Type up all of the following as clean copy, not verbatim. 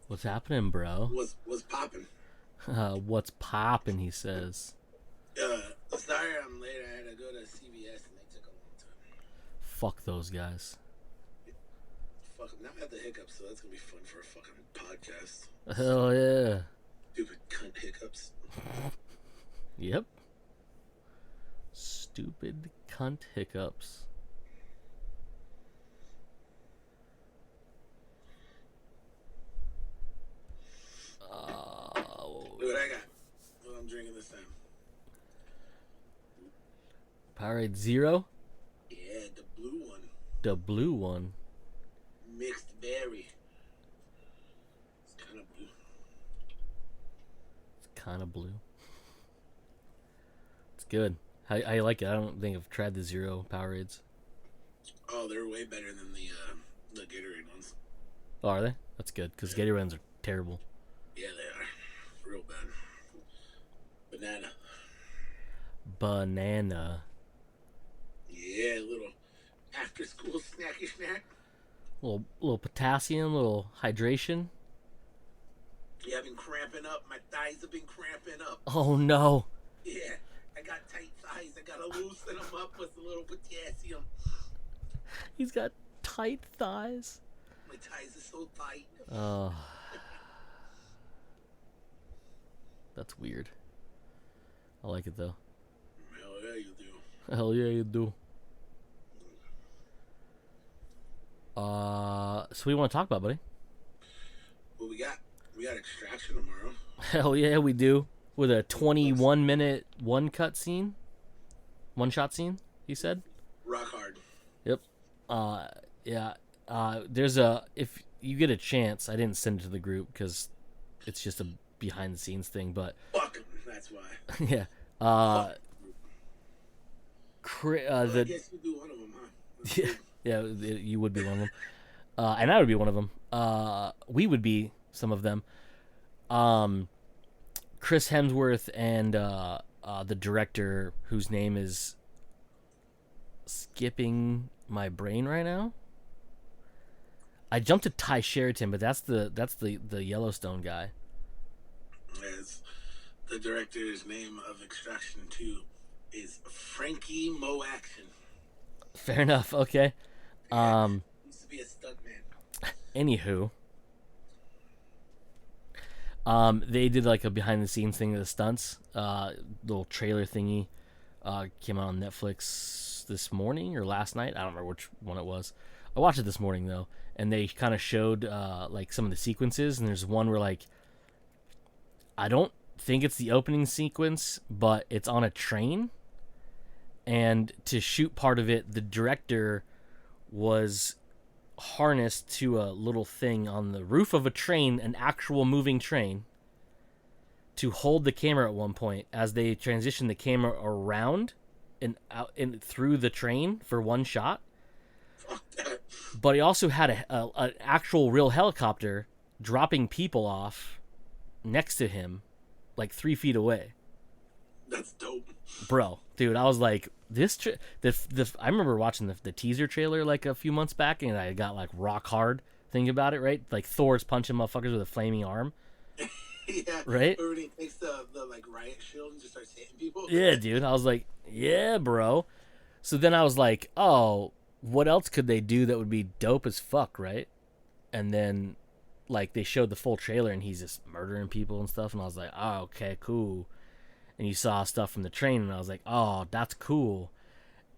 What's happening, bro? Was popping. What's poppin', he says. Sorry I'm late. I had to go to CVS and they took a long time. Fuck those guys. Fuck them. Now I have the hiccups, so that's gonna be fun for a fucking podcast. Hell yeah. Stupid cunt hiccups. Yep. Stupid cunt hiccups. Look what I got. What I'm drinking this time. Powerade Zero? Yeah, the blue one. The blue one. Mixed berry. It's kind of blue. It's kind of blue. It's good. I like it. I don't think I've tried the Zero Powerades. Oh, they're way better than the Gatorade ones. Oh, are they? That's good, because Gatorade ones are terrible. Yeah, they are. Real bad. Banana. Banana. Yeah, a little after school snacky snack. Little potassium, little hydration. Yeah, I've been cramping up. My thighs have been cramping up. Oh no. Yeah, I got tight thighs. I gotta loosen them up with a little potassium. He's got tight thighs. My thighs are so tight. Oh. That's weird. I like it though. Hell yeah, you do. Hell yeah, you do. So what do you want to talk about, buddy? What we got? We got Extraction tomorrow. Hell yeah, we do. With a 21-minute one-cut scene. One-shot scene, he said? Rock hard. Yep. Yeah. There's a... If you get a chance, I didn't send it to the group because it's just a behind-the-scenes thing, but... Fuck 'em, that's why. Yeah. I The... guess you do one of them, huh? Yeah, you would be one of them. And I would be one of them. We would be some of them. Chris Hemsworth and the director, whose name is skipping my brain right now. I jumped to Ty Sheraton, but that's the Yellowstone guy. As the director's name of Extraction 2 is Frankie Mo Action. Fair enough. Okay. Used to be a stuntman. Anywho. They did like a behind the scenes thing of the stunts, little trailer thingy, came out on Netflix this morning or last night. I don't remember which one it was. I watched it this morning though, and they kind of showed like some of the sequences, and there's one where like I don't think it's the opening sequence, but it's on a train, and to shoot part of it, the director was harnessed to a little thing on the roof of a train, an actual moving train, to hold the camera at one point as they transition the camera around and out and through the train for one shot. But he also had an actual real helicopter dropping people off next to him, like 3 feet away. That's dope. Bro, dude, I was like, I remember watching the teaser trailer like a few months back, and I got like rock hard thinking about it, right? Like Thor's punching motherfuckers with a flaming arm. Yeah. Right? Or when he takes the like riot shield and just starts hitting people. Yeah, dude. I was like, yeah, bro. So then I was like, oh, what else could they do that would be dope as fuck, right? And then like they showed the full trailer and he's just murdering people and stuff, and I was like, oh, okay, cool. And you saw stuff from the train, and I was like, oh, that's cool.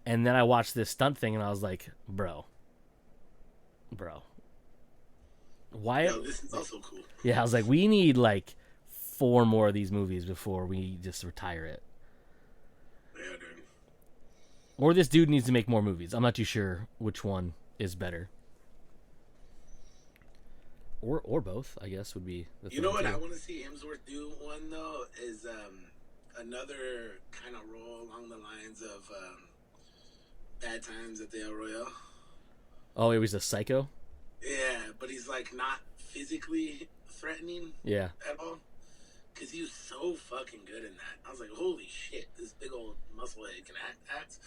And then I watched this stunt thing, and I was like, bro. Why? No, this is also cool. Yeah, I was like, we need like 4 more of these movies before we just retire it. Yeah, dude. Or this dude needs to make more movies. I'm not too sure which one is better. Or both, I guess, would be the thing. You know what too. I want to see Hemsworth do one, though, is another kind of role along the lines of Bad Times at the El Royale. Oh, he was a psycho? Yeah, but he's like not physically threatening Yeah. at all. Because he was so fucking good in that. I was like, holy shit, this big old musclehead can act.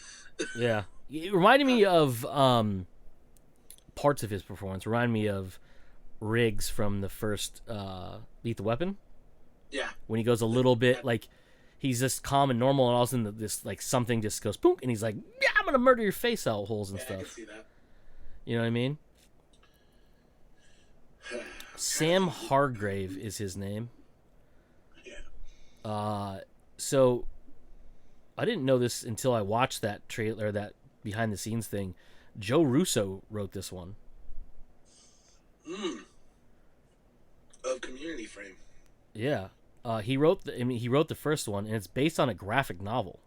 Yeah. It reminded me of parts of his performance. Reminded me of Riggs from the first Lethal Weapon. Yeah. When he goes a little bit like he's just calm and normal, and all of a sudden this like something just goes boom, and he's like, "Yeah, I'm gonna murder your face out holes and Yeah, stuff." I can see that. You know what I mean? Sam Hargrave is his name. Yeah. So I didn't know this until I watched that trailer, that behind the scenes thing. Joe Russo wrote this one. Of Community Frame. Yeah. He wrote the first one, and it's based on a graphic novel.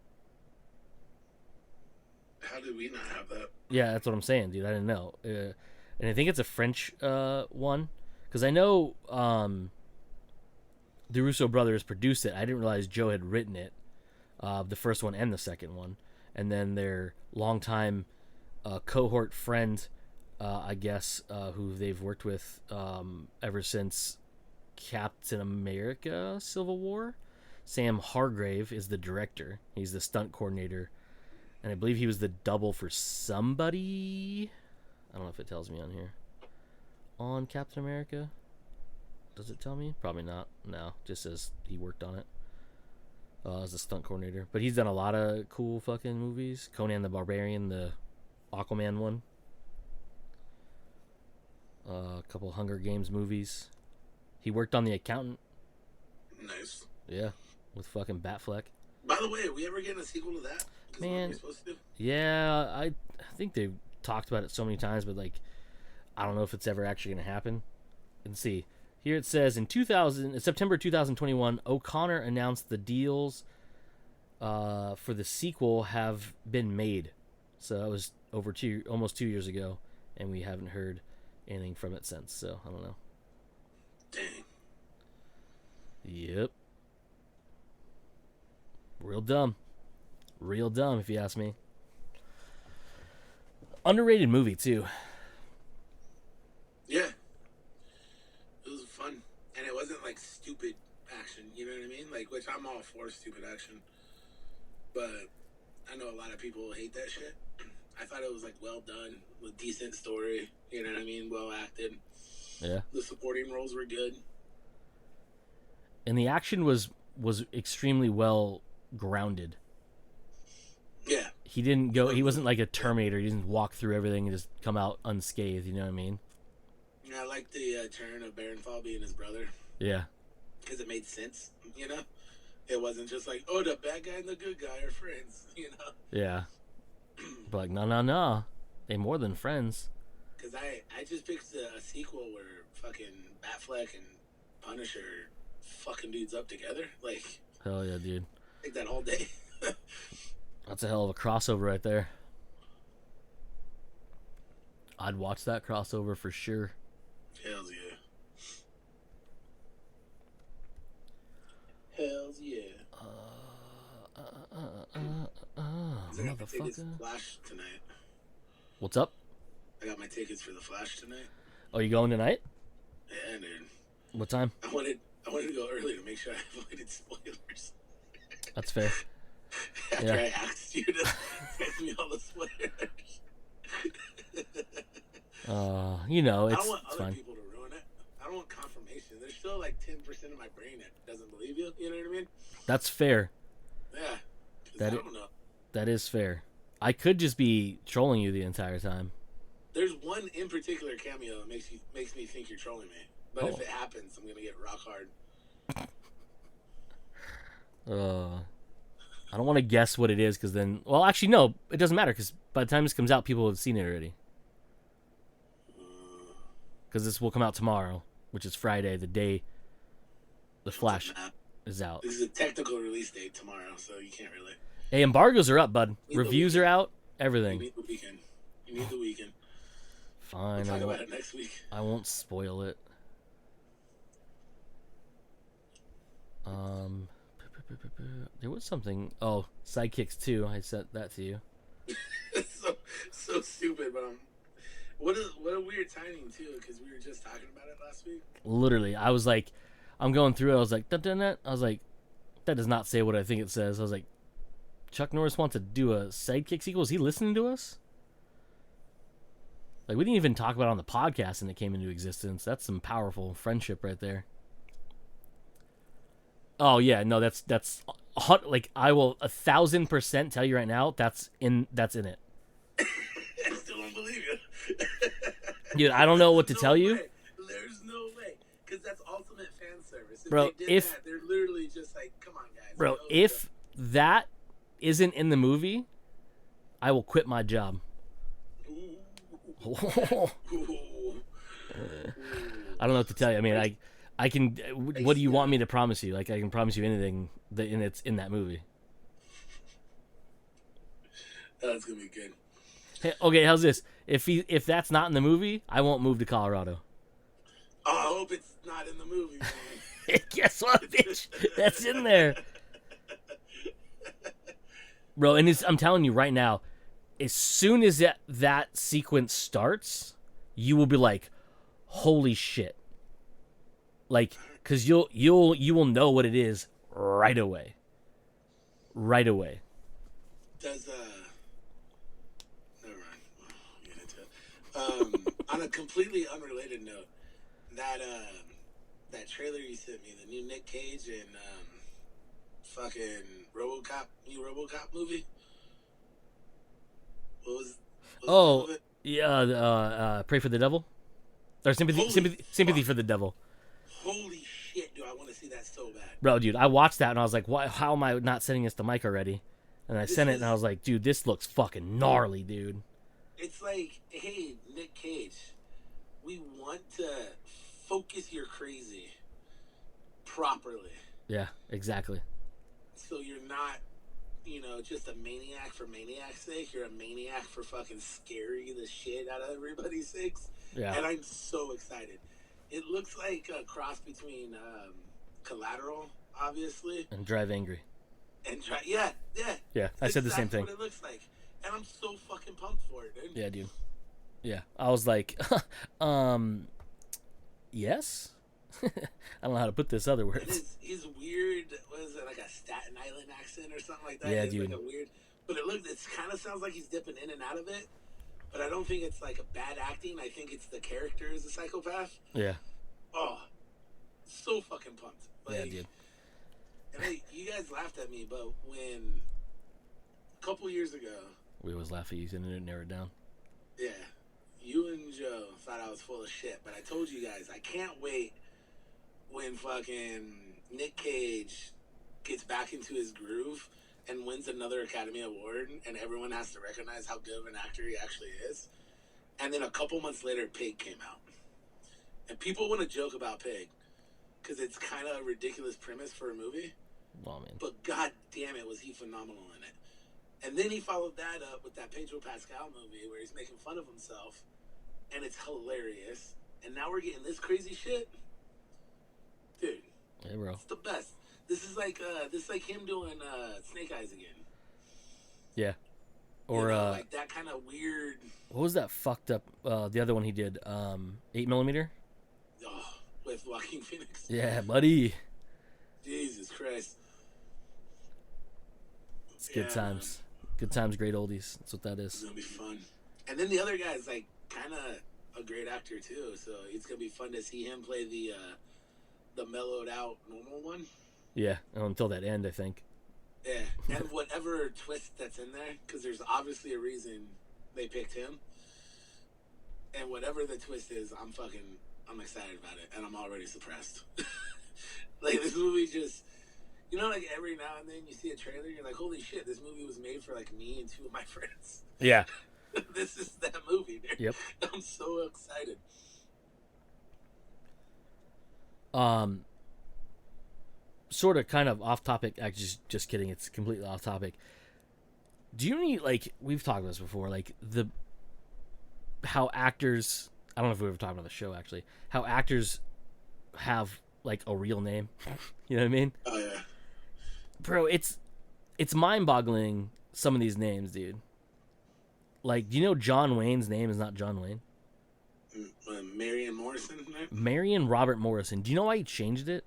How did we not have that? Yeah, that's what I'm saying, dude. I didn't know. And I think it's a French one, because I know the Russo brothers produced it. I didn't realize Joe had written it, the first one and the second one. And then their longtime cohort friend, I guess, who they've worked with ever since Captain America Civil War, Sam Hargrave, is the director. He's the stunt coordinator, and I believe he was the double for somebody. I don't know if it tells me on here. On Captain America, does it tell me? Probably not. No, just says he worked on it as a stunt coordinator. But he's done a lot of cool fucking movies. Conan the Barbarian, the Aquaman one, a couple Hunger Games movies. He worked on The Accountant. Nice. Yeah, with fucking Batfleck. By the way, are we ever getting a sequel to that? Man, supposed to? Yeah, I think they've talked about it so many times, but like, I don't know if it's ever actually going to happen. Let's see. Here it says in September 2021, O'Connor announced the deals for the sequel have been made. So that was almost 2 years ago, and we haven't heard anything from it since. So I don't know. Dang. Yep. Real dumb. Real dumb, if you ask me. Underrated movie, too. Yeah. It was fun. And it wasn't like stupid action, you know what I mean? Like, which I'm all for stupid action. But I know a lot of people hate that shit. I thought it was like well done, with decent story, you know what I mean? Well acted. Yeah. The supporting roles were good. And the action was extremely well grounded. Yeah. He wasn't like a Terminator. He didn't walk through everything and just come out unscathed, you know what I mean? Yeah, I like the turn of Barenfall being his brother. Yeah. Because it made sense, you know? It wasn't just like, oh, the bad guy and the good guy are friends, you know? Yeah. But like, no. They're more than friends. Because I just picked a sequel where fucking Batfleck and Punisher fucking dudes up together. Like, hell yeah, dude. Take that all day. That's a hell of a crossover right there. I'd watch that crossover for sure. Hells yeah. Hells yeah. I got my tickets for Flash tonight. What's up? I got my tickets for the Flash tonight. Oh, you going tonight? Yeah, dude. What time? I wanted to go early to make sure I avoided spoilers. That's fair. After I asked you to send me all the spoilers. You know, I don't want it's other fine. people to ruin it. I don't want confirmation. There's still like 10% of my brain that doesn't believe you. You know what I mean? That's fair. Yeah. I don't know. That is fair. I could just be trolling you the entire time. There's one in particular cameo that makes me think you're trolling me. But if it happens, I'm gonna get rock hard. I don't want to guess what it is, because then... Well, actually, no. It doesn't matter, because by the time this comes out, people have seen it already. Because this will come out tomorrow, which is Friday, the day The Flash is out. This is a technical release date tomorrow, so you can't really... Hey, embargoes are up, bud. Reviews are out. Everything. You need the weekend. You need the weekend. Fine. We'll talk about it next week. I won't spoil it. There was something. Oh, Sidekicks 2. I sent that to you. so stupid, but what a weird timing too, because we were just talking about it last week. Literally, I was like, I'm going through it. I was like, that. I was like, that does not say what I think it says. I was like, Chuck Norris wants to do a Sidekick sequel. Is he listening to us? Like, we didn't even talk about it on the podcast and it came into existence. That's some powerful friendship right there. Oh yeah, no, that's like, I will 1,000% tell you right now that's in it. I still don't believe you. Dude, I don't know what to No tell you, way. There's no way, because that's ultimate fan service. If bro. they did that, they're literally just like, "Come on, guys." Bro, if that isn't in the movie, I will quit my job. Ooh. I don't know what to tell you. I mean, I can. What do you want me to promise you? Like, I can promise you anything that it's in that movie. That's gonna be good. Hey, okay, how's this? If that's not in the movie, I won't move to Colorado. Oh, I hope it's not in the movie, man. Guess what, bitch? That's in there, bro. And I'm telling you right now, as soon as that sequence starts, you will be like, "Holy shit!" Like, cause you will know what it is right away. Right away. Does never mind. We'll get into it. On a completely unrelated note, that trailer you sent me, the new Nick Cage and fucking new RoboCop movie. What was the name of it? Yeah. Pray for the Devil, or sympathy for the Devil. Holy shit, do I want to see that so bad. Bro, dude, I watched that and I was like, "Why? How am I not sending this to Mike already?" And I sent it and I was like, "Dude, this looks fucking gnarly, dude." It's like, hey, Nick Cage, we want to focus your crazy properly. Yeah, exactly. So you're not, just a maniac for maniac's sake. You're a maniac for fucking scary the shit out of everybody's sakes. Yeah. And I'm so excited. It looks like a cross between Collateral, obviously, And Drive Angry. Yeah. Yeah, I said the same thing. That's what it looks like. And I'm so fucking pumped for it, dude. Yeah, dude. Yeah, I was like, yes. I don't know how to put this other words. His weird, what is it, like a Staten Island accent or something like that? Yeah, it's dude. like a weird, but it kind of sounds like he's dipping in and out of it. But I don't think it's like a bad acting. I think it's the character is a psychopath. Yeah. Oh, so fucking pumped. Like, Yeah, dude. And you guys laughed at me, but when a couple years ago, We always laugh at you and it narrowed down. yeah, you and Joe thought I was full of shit, but I told you guys I can't wait when fucking Nick Cage gets back into his groove and wins another Academy Award, and everyone has to recognize how good of an actor he actually is. And then a couple months later, Pig came out, and people want to joke about Pig because it's kind of a ridiculous premise for a movie. Oh, man. But god damn it, was he phenomenal in it. And then he followed that up with that Pedro Pascal movie where he's making fun of himself, and it's hilarious. And now we're getting this crazy shit. Dude. Hey, bro. It's the best. This is like him doing Snake Eyes again. Yeah. Or like that kind of weird. What was that fucked up the other one he did? 8mm? Oh, with Joaquin Phoenix. Yeah, buddy. Jesus Christ. It's good times. Good times, great oldies. That's what that It's is. gonna be fun. And then the other guy's like kind of a great actor too, so it's gonna be fun to see him play the mellowed out normal one. Yeah, until that end, I think. Yeah, and whatever twist that's in there, because there's obviously a reason they picked him. And whatever the twist is, I'm excited about it, and I'm already suppressed. Like, this movie just, like every now and then you see a trailer, you're like, holy shit, this movie was made for like me and two of my friends. Yeah. This is that movie, dude. Yep. I'm so excited. Sort of kind of off topic. Actually, just kidding. It's completely off topic. Do you need, like, we've talked about this before, like how actors, I don't know if we ever talked about the show actually, how actors have like a real name. You know what I mean? Oh yeah. Bro, it's mind-boggling, some of these names, dude. Like, do you know John Wayne's name is not John Wayne? Marion Morrison, right? Marion Robert Morrison. Do you know why he changed it?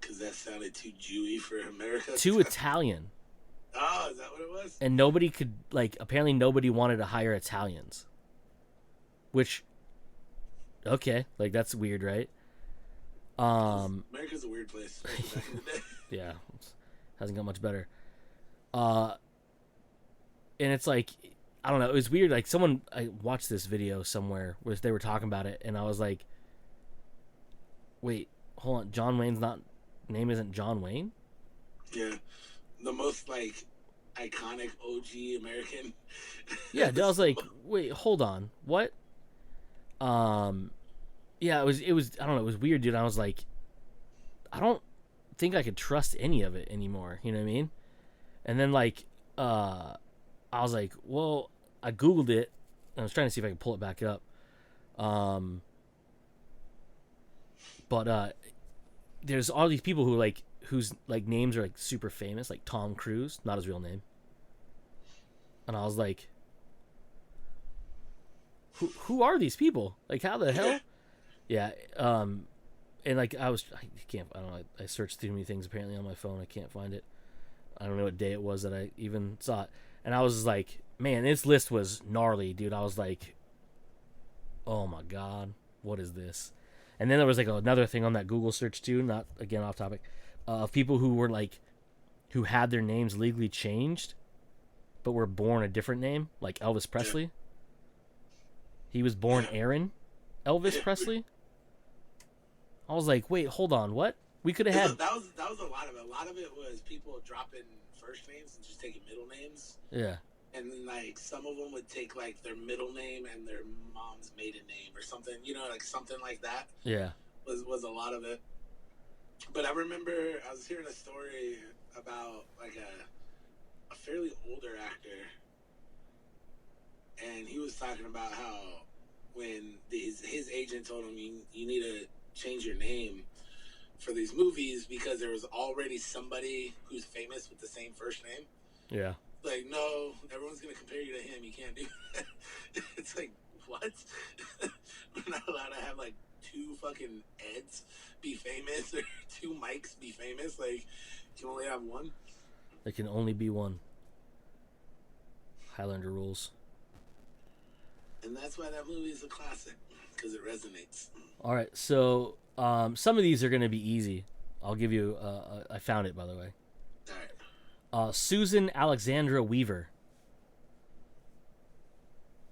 Because that sounded too Jewy for America. To Italian. Oh, is that what it was? And nobody could, like, apparently nobody wanted to hire Italians. which, okay, like that's weird, right? America's a weird place. Back in the day. Yeah, hasn't got much better. Uh, and it's like, I don't know, it was weird. Like I watched this video somewhere where they were talking about it, and I was like, wait, hold on, John Wayne's name isn't John Wayne? Yeah, the most like iconic OG American. Yeah, I was like, wait, hold on, what? Yeah, it was I don't know, it was weird, dude. I was like, I don't think I could trust any of it anymore. You know what I mean? And then like, I was like, well, I googled it. And I was trying to see if I could pull it back up. But there's all these people whose like names are like super famous, like Tom Cruise, not his real name. And I was like, who are these people? Like, how the hell? Yeah. And like I don't know. I searched too many things apparently on my phone. I can't find it. I don't know what day it was that I even saw it. And I was like, man, this list was gnarly, dude. I was like, oh my god, what is this? And then there was like another thing on that Google search too, not again off topic, of people who were like, who had their names legally changed, but were born a different name, like Elvis Presley. He was born Aaron Elvis Presley. I was like, wait, hold on, what? We could have had that was a lot of it. A lot of it was people dropping first names and just taking middle names. Yeah. And then like some of them would take like their middle name and their mom's maiden name or something, you know, like something like that. Yeah. Was a lot of it. But I remember I was hearing a story about like a fairly older actor, and he was talking about how when his agent told him you need to change your name for these movies because there was already somebody who's famous with the same first name. Yeah. Like, no, everyone's going to compare you to him. You can't do that. It's like, what? We're not allowed to have, like, two fucking Eds be famous or two Mikes be famous. Like, you can only have one. There can only be one. Highlander rules. And that's why that movie is a classic, because it resonates. All right, so some of these are going to be easy. I'll give you. I found it, by the way. All right. Susan Alexandra Weaver.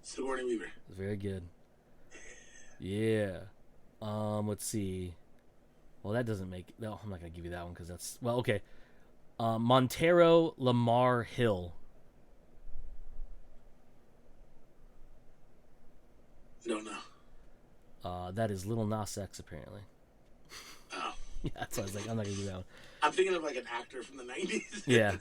Sigourney Weaver. Very good. Yeah. Let's see. Well, that doesn't make. No, I'm not going to give you that one because that's. Well, okay. Montero Lamar Hill. No. That is Lil Nas X, apparently. Oh. Yeah, that's why I was like, I'm not going to do that one. I'm thinking of like an actor from the 90s. Yeah.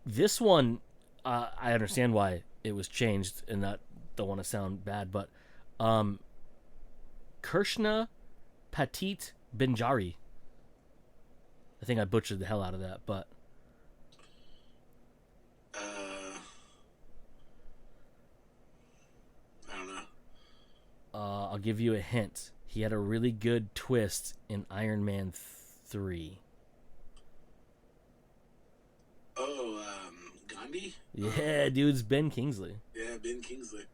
This one, I understand why it was changed, and that don't want to sound bad, but Krishna Patit Benjari. I think I butchered the hell out of that, but I don't know. I'll give you a hint. He had a really good twist in Iron Man 3. Oh, Gandhi? Yeah, dude's Ben Kingsley. Yeah, Ben Kingsley.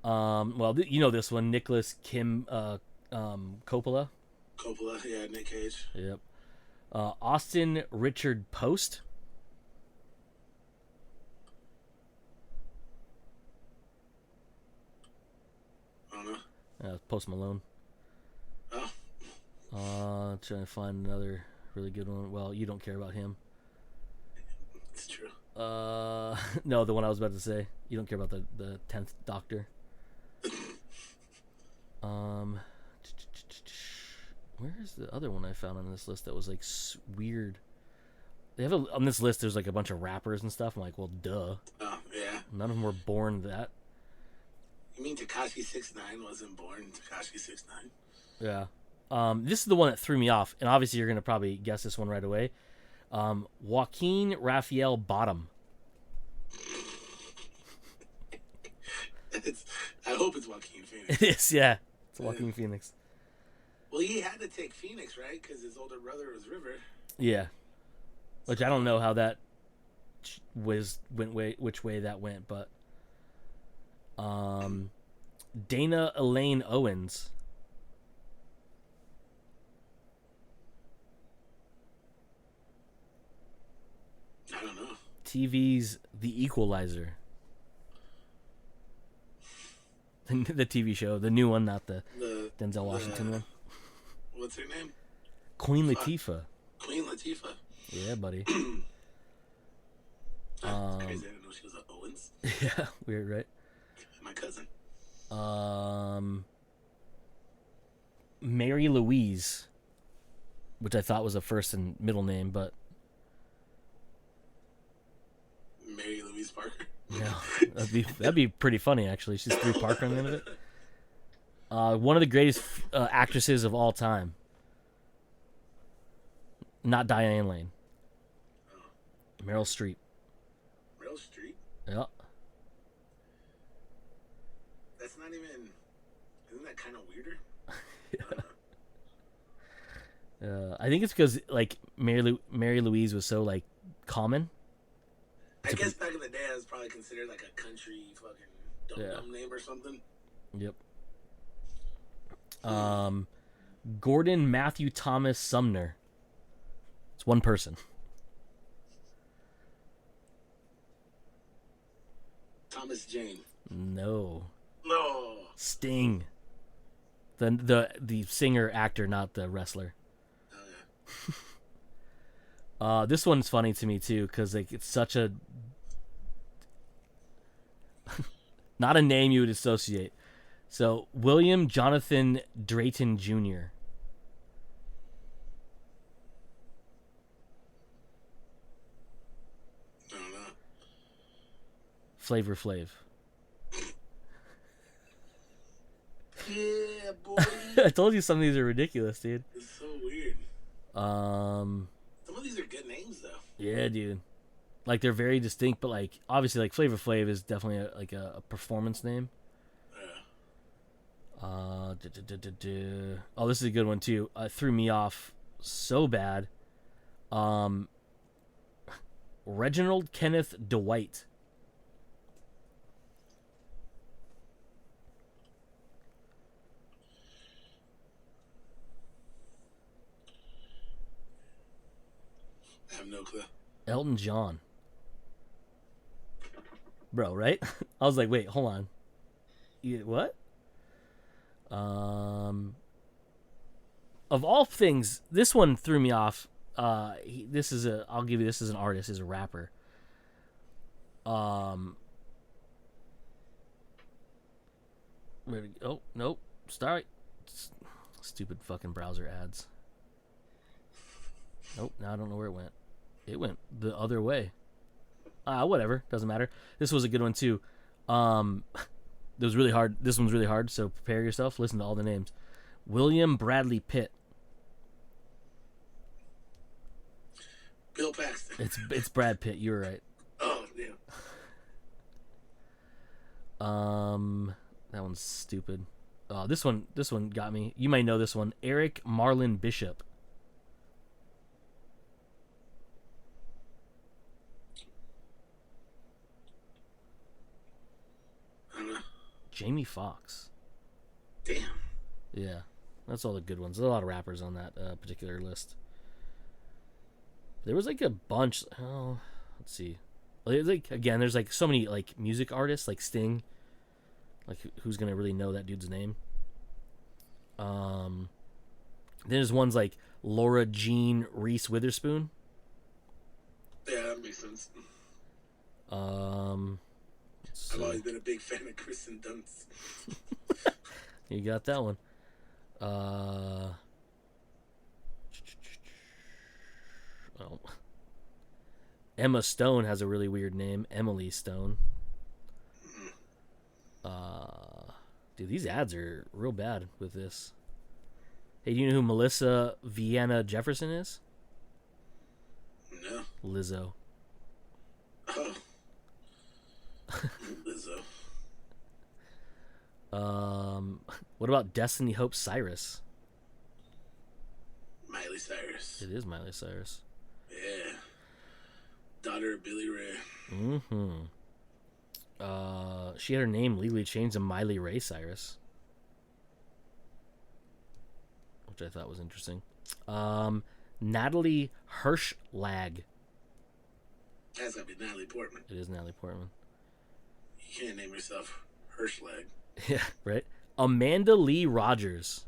Well, you know this one, Nicholas Kim Coppola. Coppola, yeah, Nick Cage. Yep. Austin Richard Post. I don't know. Post Malone. Oh. Trying to find another really good one. Well, you don't care about him. It's true. No, the one I was about to say. You don't care about the 10th Doctor. Where's the other one I found on this list that was like weird? They have on this list. There's like a bunch of rappers and stuff. I'm like, well, duh. Oh yeah. None of them were born that. You mean Tekashi 6ix9ine wasn't born Tekashi 6ix9ine? Yeah. This is the one that threw me off, and obviously you're gonna probably guess this one right away. Joaquin Raphael Bottom. I hope it's Joaquin Phoenix. It is, yeah. It's Joaquin Phoenix. Well, he had to take Phoenix, right? Because his older brother was River. Yeah. Which I don't know how that which way that went, but Dana Elaine Owens. I don't know. TV's The Equalizer. The TV show, the new one, not the Denzel Washington one. What's her name? Queen Latifah. Queen Latifah. Yeah, buddy. That's crazy. I didn't know she was a Owens. Yeah, weird, right? My cousin. Mary Louise, which I thought was a first and middle name, but Mary Louise Parker. no, that'd be pretty funny actually. She's threw Parker on the end of it. One of the greatest actresses of all time. Not Diane Lane. Oh. Meryl Streep. Meryl Streep? Yeah. That's not even... Isn't that kind of weirder? Yeah. I think it's because like Mary Louise was so like common. I guess back in the day, it was probably considered like a country fucking dumb name or something. Yep. Gordon Matthew Thomas Sumner. It's one person. Thomas Jane. No. No. Sting. The singer actor, not the wrestler. Oh yeah. This one's funny to me too because like it's such a not a name you would associate. So William Jonathan Drayton Jr. I don't know. Flavor Flav. Yeah, boy. I told you some of these are ridiculous, dude. It's so weird. Some of these are good names though. Yeah, dude. Like they're very distinct, but like obviously, like Flavor Flav is definitely a performance name. Yeah. Oh, this is a good one too. Threw me off so bad. Reginald Kenneth Dwight. I have no clue. Elton John. Bro, right? I was like, wait, hold on. What? Of all things, this one threw me off. I'll give you this as an artist, as a rapper. Oh, nope. Sorry. Stupid fucking browser ads. Nope, now I don't know where it went. It went the other way. Whatever, doesn't matter. This was a good one too. It was really hard. This one's really hard, so prepare yourself. Listen to all the names. William Bradley Pitt. Bill Paxton. It's Brad Pitt. You were right. Oh, yeah. That one's stupid. This one got me. You might know this one. Eric Marlon Bishop. I don't know. Jamie Foxx. Damn. Yeah, that's all the good ones. There's a lot of rappers on that particular list. There was like a bunch. Oh, let's see. Like again, there's like so many like music artists like Sting. Like who's gonna really know that dude's name? Then there's ones like Laura Jean Reese Witherspoon. Yeah, that makes sense. So, I've always been a big fan of Kristen Dunst. you got that one. Oh. Emma Stone has a really weird name. Emily Stone. Dude, these ads are real bad with this. Hey, do you know who Melissa Vienna Jefferson is? No. Lizzo. Oh. Lizzo. What about Destiny Hope Cyrus? Miley Cyrus. It is Miley Cyrus. Yeah. Daughter of Billy Ray. She had her name legally changed to Miley Ray Cyrus, which I thought was interesting. Natalie Hirschlag. That's gotta be Natalie Portman. It is Natalie Portman. You can't name yourself Hirschlag. Yeah, right. Amanda Lee Rogers.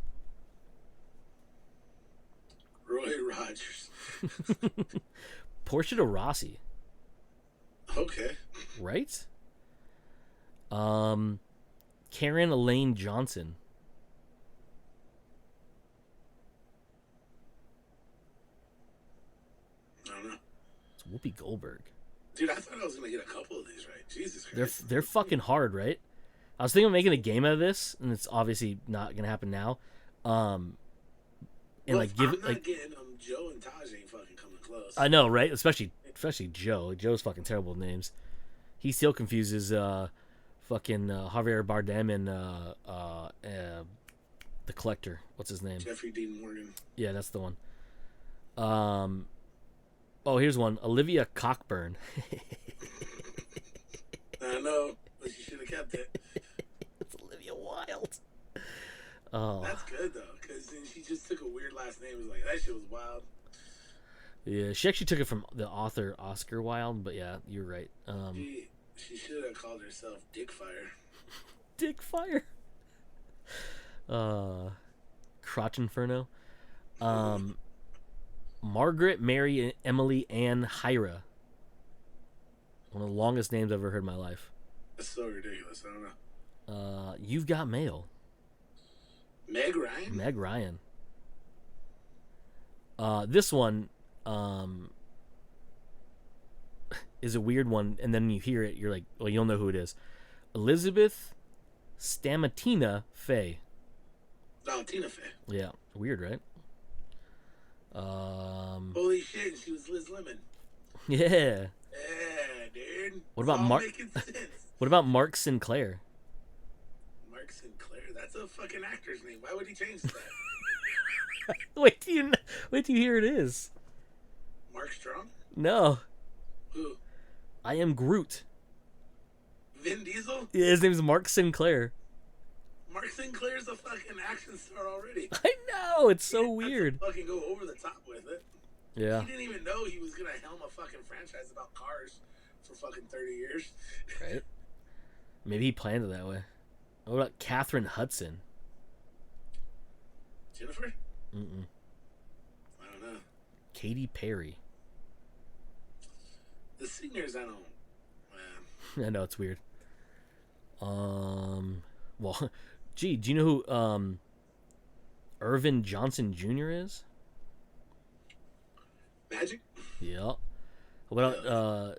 Roy Rogers. Portia de Rossi. Okay. Right? Karen Elaine Johnson. I don't know. It's Whoopi Goldberg. Dude, I thought I was gonna get a couple of these right. Jesus Christ. They're fucking hard, right? I was thinking of making a game out of this, and it's obviously not gonna happen now. And Well, like give I'm it not like getting Joe and Taj ain't fucking coming close. I know, right? Especially Joe. Like, Joe's fucking terrible with names. He still confuses fucking Javier Bardem and the collector. What's his name? Jeffrey Dean Morgan. Yeah, that's the one. Oh, here's one. Olivia Cockburn. I know, but you should have kept it. It's Olivia Wilde. Oh. That's good though, because then she just took a weird last name. It was like that shit was wild. Yeah, she actually took it from the author Oscar Wilde, but yeah, you're right. She should have called herself Dick Fire. Dick Fire. Crotch Inferno. Margaret Mary Emily Ann Hyra. One of the longest names I've ever heard in my life. That's so ridiculous. I don't know. You've Got Mail. Meg Ryan. Meg Ryan. This one is a weird one, and then you hear it, you're like, well, you'll know who it is. Elizabeth Stamatina Faye. Oh, Tina Fey. Yeah, weird, right? Holy shit, she was Liz Lemon. Yeah. Yeah, dude. What about It's all Mark? making sense. What about Mark Sinclair? Mark Sinclair. That's a fucking actor's name. Why would he change that? wait till you hear it is. Mark Strong? No, Who? I Am Groot. Vin Diesel? Yeah, his name's Mark Sinclair. Mark Sinclair's a fucking action star already. I know, it's so He didn't have to weird. fucking go over the top with it. Yeah, He didn't even know he was gonna helm a fucking franchise about cars for fucking 30 years. right. Maybe he planned it that way. What about Katherine Hudson? Jennifer? Mm-mm. I don't know. Katy Perry. The singers, I don't. Man. I know, it's weird. Well, gee, do you know who Irvin Johnson Jr. is? Magic? Yeah. What about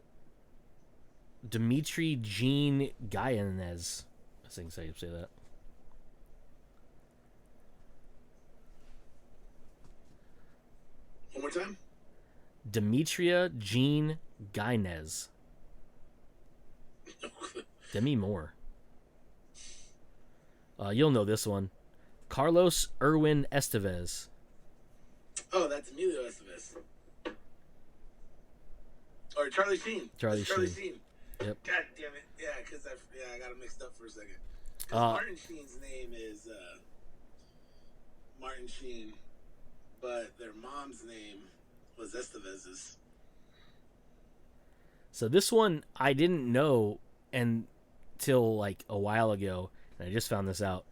Dmitry Jean Gayanez? I think I can say that. One more time? Demetria Jean Gainez. Demi Moore. You'll know this one. Carlos Irwin Estevez. Oh, that's Emilio Estevez. Or Charlie Sheen. Charlie That's Charlie Sheen. Sheen. Yep. God damn it. Yeah, because I got it mixed up for a second. 'Cause Martin Sheen's name is Martin Sheen, but their mom's name was Estevez's. So this one I didn't know until like a while ago, and I just found this out.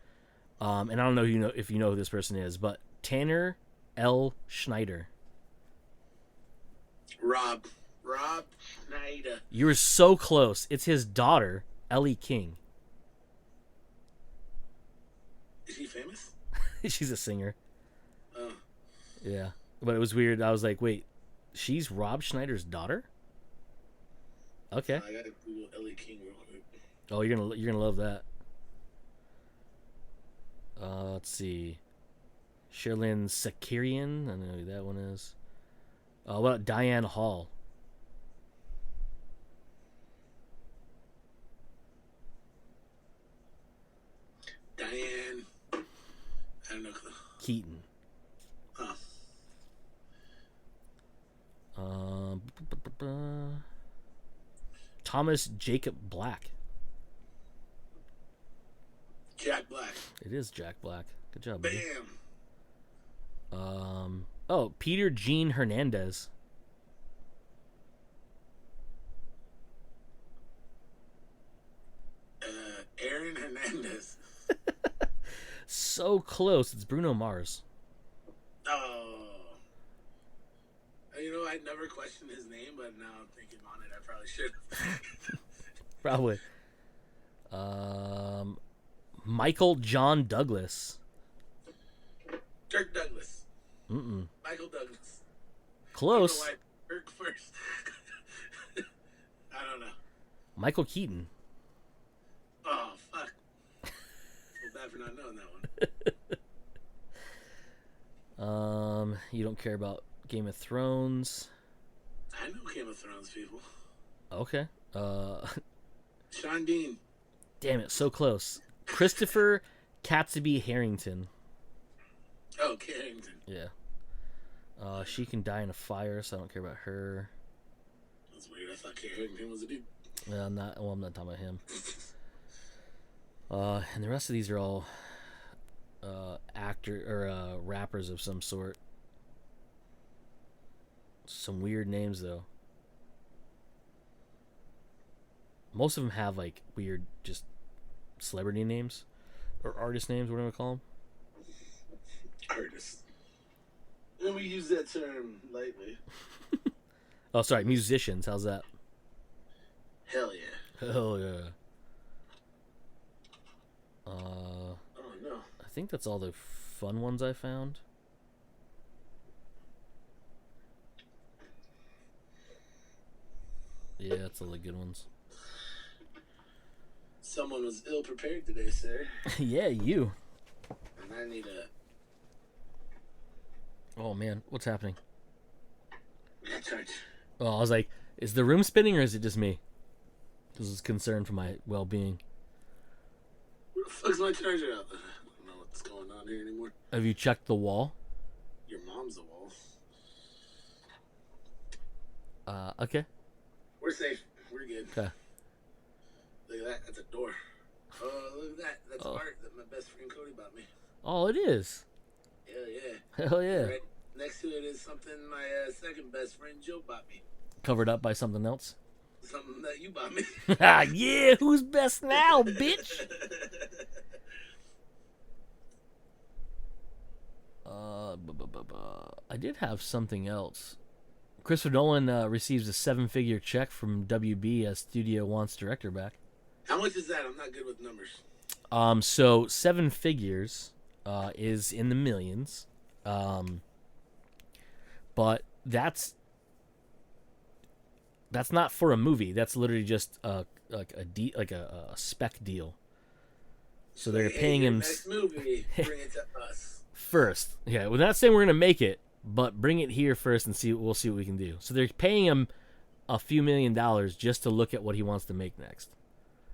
And I don't know if you know who this person is, but Tanner L. Schneider. Rob Schneider. You were so close. It's his daughter, Ellie King. Is he famous? She's a singer. Oh. Yeah. But it was weird. I was like, wait, she's Rob Schneider's daughter? Okay. I gotta Google Ellie King real quick. Oh, you're gonna love that. Let's see. Sherlyn Sakarian. I don't know who that one is. What about Diane Hall? Diane. I don't know. Keaton. Huh. Thomas Jacob Black. It is Jack Black. Good job, buddy. Bam. Oh, Peter Gene Hernandez. Aaron Hernandez. So close. It's Bruno Mars. Oh. You know, I never questioned his name, but now I'm thinking on it, I probably should have. Probably. Michael John Douglas. Kirk Douglas. Mm-mm. Michael Douglas. Close. I don't know why Kirk first. I don't know. Michael Keaton. Oh, fuck. Feel bad for not knowing that one. You don't care about Game of Thrones. I know Game of Thrones people. Okay. Sean Dean. Damn it, so close. Christopher Catsaby Harrington. Oh, Carrington. Yeah. She can die in a fire, so I don't care about her. That's weird. I thought Carrington was a dude. I'm not talking about him. And the rest of these are all rappers of some sort. Some weird names though. Most of them have like weird just celebrity names or artist names, whatever you call them. Artist. Let me use that term lightly. Oh, sorry, musicians. How's that? Hell yeah. Hell yeah. Oh no. I think that's all the fun ones I found. Yeah, that's all the good ones. Someone was ill prepared today, sir. Yeah, you. And I need a. Oh man, what's happening? Charge. Oh, I was like, is the room spinning or is it just me? This is concern for my well-being. Where the fuck's my charger out? I don't know what's going on here anymore. Have you checked the wall? Your mom's a wall. Okay. We're safe. We're good. Okay. Look at that. That's a door. Oh, look at that. That's art that my best friend Cody bought me. Oh, it is. Hell yeah. Hell yeah. Right next to it is something my second best friend Joe bought me. Covered up by something else. Something that you bought me. Yeah, who's best now, bitch? I did have something else. Christopher Nolan receives a 7-figure check from WB as studio wants director back. How much is that? I'm not good with numbers. So 7 figures is in the millions. But that's not for a movie. That's literally just a spec deal. So they're paying him next movie. Bring it to us first. Yeah, we're not saying we're gonna make it, but bring it here first and we'll see what we can do. So they're paying him a few $1 million just to look at what he wants to make next.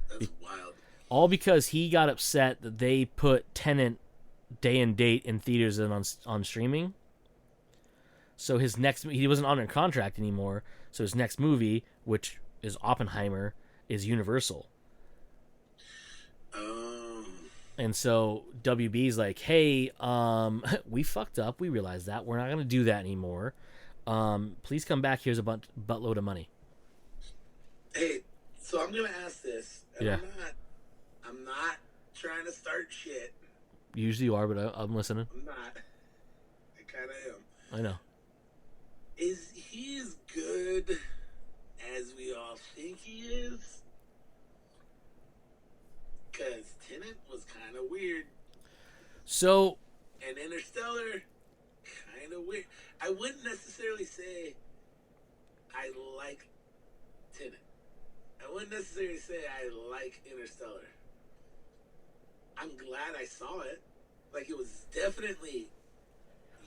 That's wild. All because he got upset that they put Tenet day and date in theaters and on streaming. So he wasn't under contract anymore. So his next movie, which is Oppenheimer, is Universal. And so WB's like, hey, we fucked up. We realized that. We're not going to do that anymore. Please come back. Here's a buttload of money. Hey, so I'm going to ask this. And Yeah. I'm not trying to start shit. Usually you are, but I'm listening. I'm not. I kind of am. I know. Is he as good as we all think he is? Because Tenet was kind of weird. So. And Interstellar, kind of weird. I wouldn't necessarily say I like Tenet. I wouldn't necessarily say I like Interstellar. I'm glad I saw it. Like, it was definitely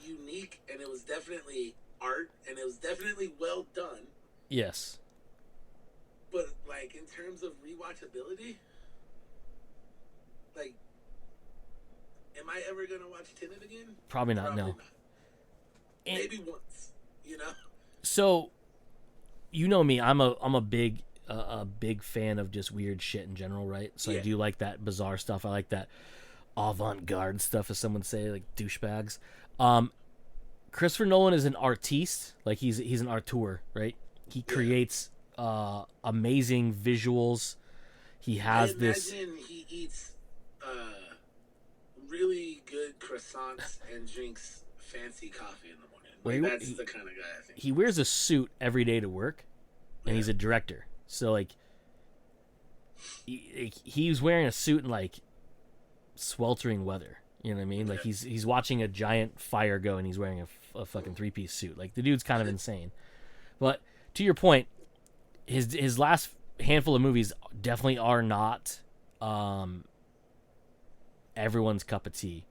unique, and it was definitely art, and it was definitely well done. Yes. But, like, in terms of rewatchability, like, am I ever going to watch Tenet again? Probably not, no. Not. Maybe once, you know? So, you know me, I'm a big fan of just weird shit in general, right? So yeah. I do like that bizarre stuff. I like that. avant-garde stuff, as someone say, like douchebags. Christopher Nolan is an artiste, like he's an auteur, right? He creates amazing visuals. He has this. I imagine he eats really good croissants and drinks fancy coffee in the morning. Like, that's the kind of guy I think. He wears a suit every day to work, and he's a director. So like, he's wearing a suit in like sweltering weather. You know what I mean? Like he's watching a giant fire go, and he's wearing a fucking 3-piece suit. Like the dude's kind of insane. But to your point, his last handful of movies definitely are not everyone's cup of tea.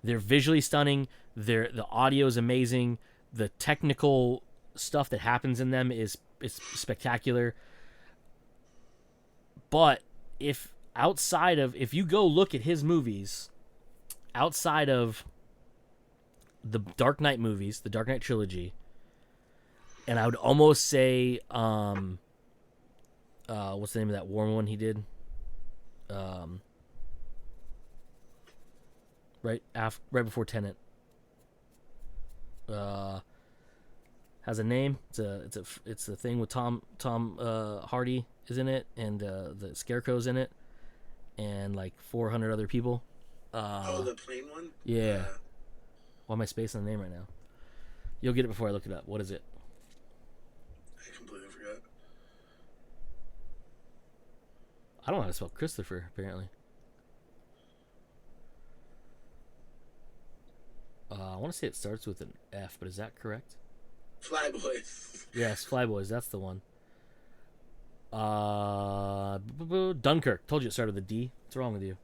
They're visually stunning. The audio is amazing. The technical stuff that happens in them is spectacular. But if you go look at his movies outside of the Dark Knight movies, the Dark Knight trilogy, and I would almost say what's the name of that war one he did? Right before Tenet. Has a name. It's the thing with Tom Hardy is in it, and the Scarecrow's in it, and like 400 other people. The plane one. Yeah. Why am I spacing the name right now? You'll get it before I look it up. What is it? I completely forgot. I don't know how to spell Christopher, apparently. I want to say it starts with an F, but is that correct? Flyboys. Yes, Flyboys. That's the one. Dunkirk. Told you it started with a D. What's wrong with you?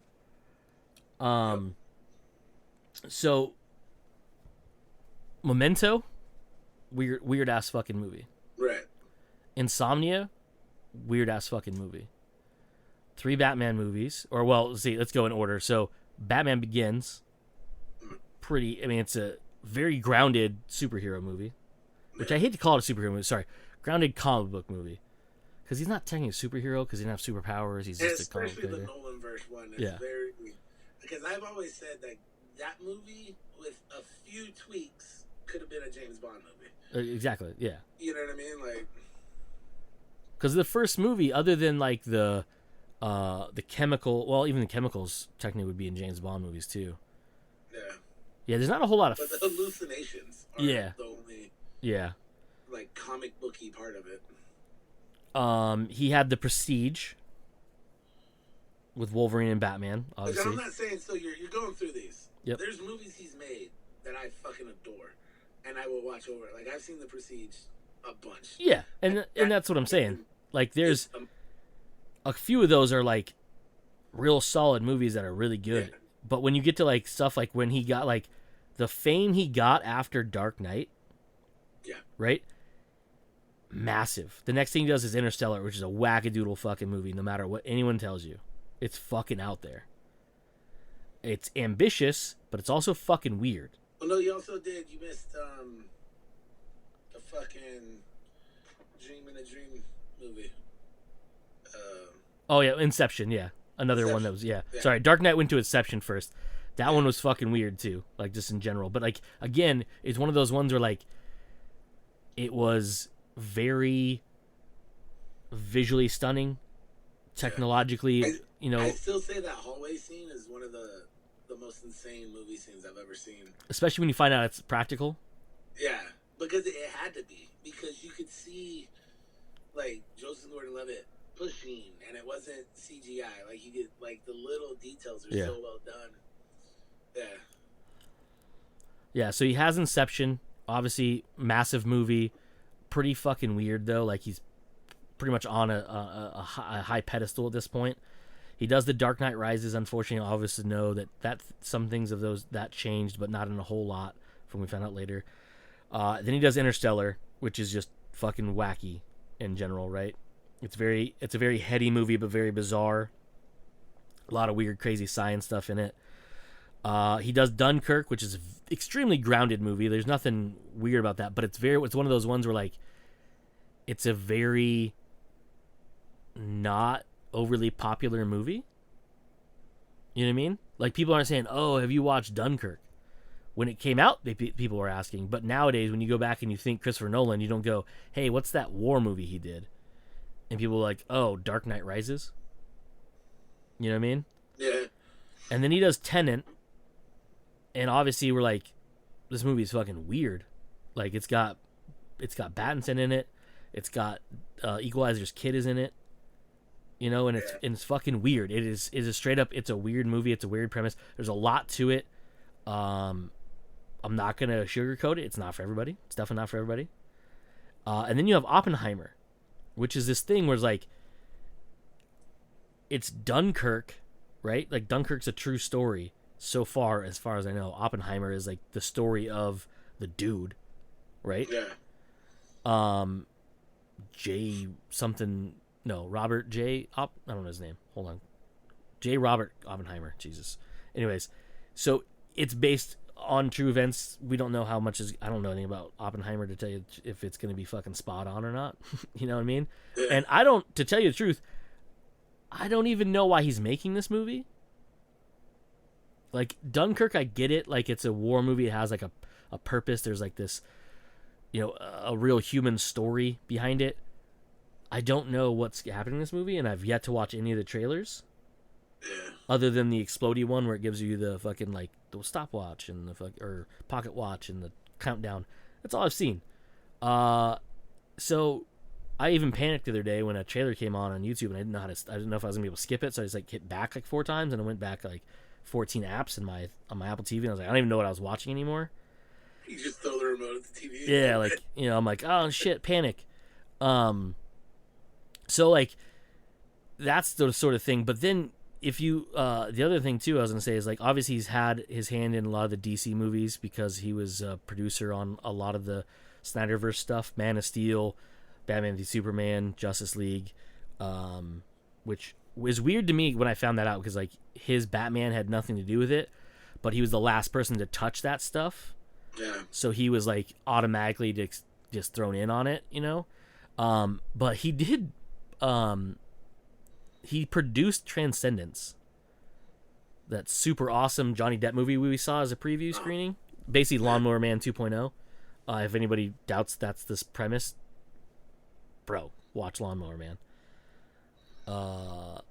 So, Memento, weird ass fucking movie. Right. Insomnia, weird ass fucking movie. 3 Batman movies, or well, let's go in order. So, Batman Begins. It's a very grounded superhero movie, which I hate to call it a superhero movie. Sorry, grounded comic book movie, because he's not technically a superhero because he doesn't have superpowers. He's just a comic book. Especially the Nolan verse one. It's very, because I've always said that movie with a few tweaks could have been a James Bond movie. Exactly. Yeah. You know what I mean? Like, because the first movie, other than like the chemical, well, even the chemicals technically would be in James Bond movies too. Yeah. Yeah, there's not a whole lot of. But the hallucinations are the only. Yeah. Like comic booky part of it. He had The Prestige with Wolverine and Batman. Obviously, I'm not saying so. You're going through these. Yep. There's movies he's made that I fucking adore, and I will watch over. Like I've seen The Prestige a bunch. Yeah, and that's what I'm saying. Like there's a few of those are like real solid movies that are really good. Yeah. But when you get to like stuff like when he got like the fame he got after Dark Knight, right? Massive. The next thing he does is Interstellar, which is a wackadoodle fucking movie. No matter what anyone tells you, it's fucking out there. It's ambitious, but it's also fucking weird. Well, no, you also did. You missed the fucking Dream in a Dream movie. Oh yeah, Inception. Yeah. Another one that was Sorry, Dark Knight went to Inception first. That one was fucking weird too, like just in general. But like again, it's one of those ones where like it was very visually stunning, technologically. I still say that hallway scene is one of the most insane movie scenes I've ever seen. Especially when you find out it's practical. Yeah, because it had to be, because you could see like Joseph Gordon-Levitt pushing, and it wasn't CGI. Like you get like the little details are so well done. Yeah. Yeah, so he has Inception, obviously massive movie, pretty fucking weird though. Like he's pretty much on a high pedestal at this point. He does The Dark Knight Rises. Unfortunately, obviously know that some things of those that changed, but not in a whole lot from we found out later. Then he does Interstellar, which is just fucking wacky in general, right? It's a very heady movie, but very bizarre. A lot of weird, crazy science stuff in it. He does Dunkirk, which is an extremely grounded movie. There's nothing weird about that, but it's one of those ones where like it's a very not overly popular movie. You know what I mean? Like, people aren't saying, "Oh, have you watched Dunkirk?" When it came out, people were asking. But nowadays, when you go back and you think Christopher Nolan, you don't go, "Hey, what's that war movie he did?" And people are like, "Oh, Dark Knight Rises." You know what I mean? Yeah. And then he does Tenet, and obviously we're like, this movie is fucking weird. Like, it's got Pattinson in it. It's got Equalizer's kid is in it. You know, and it's fucking weird. It is straight up. It's a weird movie. It's a weird premise. There's a lot to it. I'm not gonna sugarcoat it. It's not for everybody. It's definitely not for everybody. And then you have Oppenheimer, which is this thing where it's like, it's Dunkirk, right? Like, Dunkirk's a true story so far as I know. Oppenheimer is like the story of the dude, right? Yeah. Robert J. I don't know his name. Hold on. J. Robert Oppenheimer. Jesus. Anyways, so it's based on true events. We don't know how much I don't know anything about Oppenheimer to tell you if it's going to be fucking spot on or not. You know what I mean? Yeah. And to tell you the truth, I don't even know why he's making this movie. Like, Dunkirk, I get it. Like, it's a war movie. It has like a purpose. There's like this, a real human story behind it. I don't know what's happening in this movie, and I've yet to watch any of the trailers. Yeah. Other than the explodey one where it gives you the fucking, like, the stopwatch and or pocket watch and the countdown. That's all I've seen. So I even panicked the other day when a trailer came on YouTube, and I didn't know if I was gonna be able to skip it, so I just like hit back like 4 times, and I went back like 14 apps on my Apple TV, and I was like, I don't even know what I was watching anymore. You just throw the remote at the TV. Yeah, like, I'm like, oh shit, panic. So like, that's the sort of thing. But then if you the other thing too I was gonna say is, like, obviously he's had his hand in a lot of the DC movies because he was a producer on a lot of the Snyderverse stuff, Man of Steel, Batman v Superman, Justice League, which was weird to me when I found that out, because like, his Batman had nothing to do with it, but he was the last person to touch that stuff. Yeah. So he was like automatically just thrown in on it, but he did. He produced Transcendence, that super awesome Johnny Depp movie we saw as a preview screening. Basically, Lawnmower Man 2.0. If anybody doubts that's this premise, bro, watch Lawnmower Man. But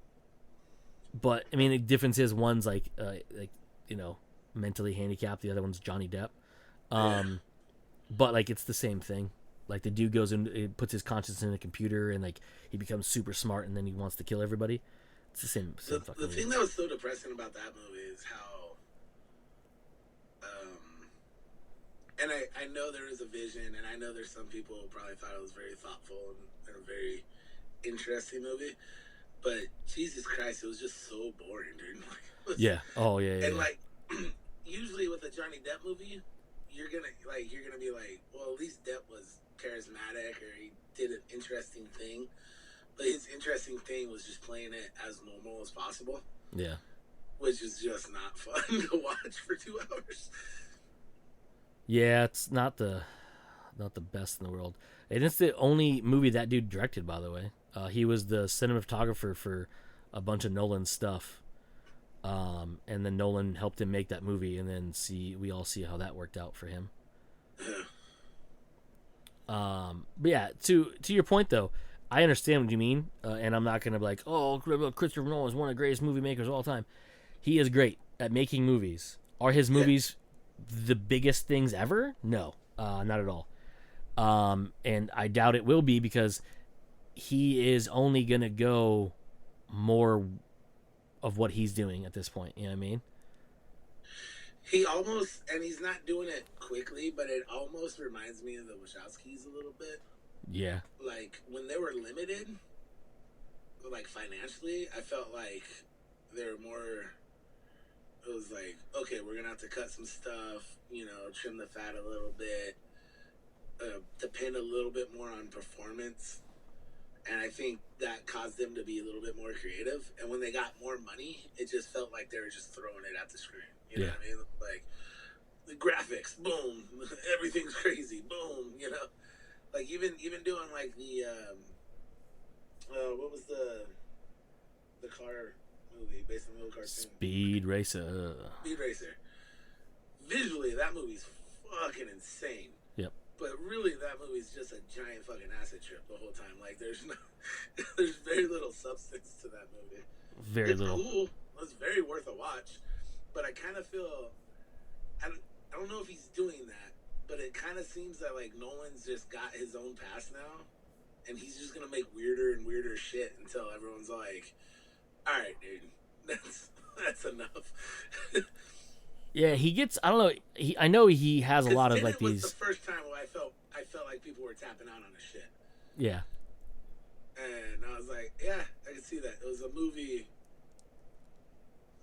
I mean, the difference is one's like mentally handicapped, the other one's Johnny Depp. But like, it's the same thing. Like, the dude goes and puts his conscience in a computer, and like, he becomes super smart, and then he wants to kill everybody. It's the same The thing that was so depressing about that movie is how, and I know there is a vision, and I know there's some people who probably thought it was very thoughtful and a very interesting movie, but Jesus Christ, it was just so boring, dude. Like, yeah. Oh yeah. And like, usually with a Johnny Depp movie, you're gonna be like, well, at least Depp was charismatic, or he did an interesting thing. But his interesting thing was just playing it as normal as possible. Yeah. Which is just not fun to watch for 2 hours. Yeah, it's not the best in the world. And it's the only movie that dude directed, by the way. He was the cinematographer for a bunch of Nolan stuff. And then Nolan helped him make that movie, and then we all see how that worked out for him. But yeah, to your point though, I understand what you mean, and I'm not gonna be like, oh, Christopher Nolan is one of the greatest movie makers of all time. He is great at making movies. Are his movies the biggest things ever? No, not at all. And I doubt it will be, because he is only gonna go more of what he's doing at this point. You know what I mean? He almost, and he's not doing it quickly, but it almost reminds me of the Wachowskis a little bit. Yeah. Like, when they were limited, like, financially, I felt like they were more, it was like, okay, we're going to have to cut some stuff, trim the fat a little bit, depend a little bit more on performance. And I think that caused them to be a little bit more creative. And when they got more money, it just felt like they were just throwing it at the screen. You know what I mean? Like, the graphics, boom, everything's crazy, boom, Like, even doing, like, the, what was the car movie based on the little cartoon. Speed Racer. Speed Racer. Visually, that movie's fucking insane. Yep. But really, that movie's just a giant fucking acid trip the whole time. Like, there's no, there's very little substance to that movie. Very it's little. Cool. It's very worth a watch. But I kind of feel, I don't know if he's doing that, but it kind of seems that like Nolan's just got his own pass now, and he's just gonna make weirder and weirder shit until everyone's like, "All right, dude, that's enough." Yeah, he gets. I don't know. I know he has a lot of like these. Was the first time where I felt like people were tapping out on his shit. Yeah. And I was like, yeah, I can see that. It was a movie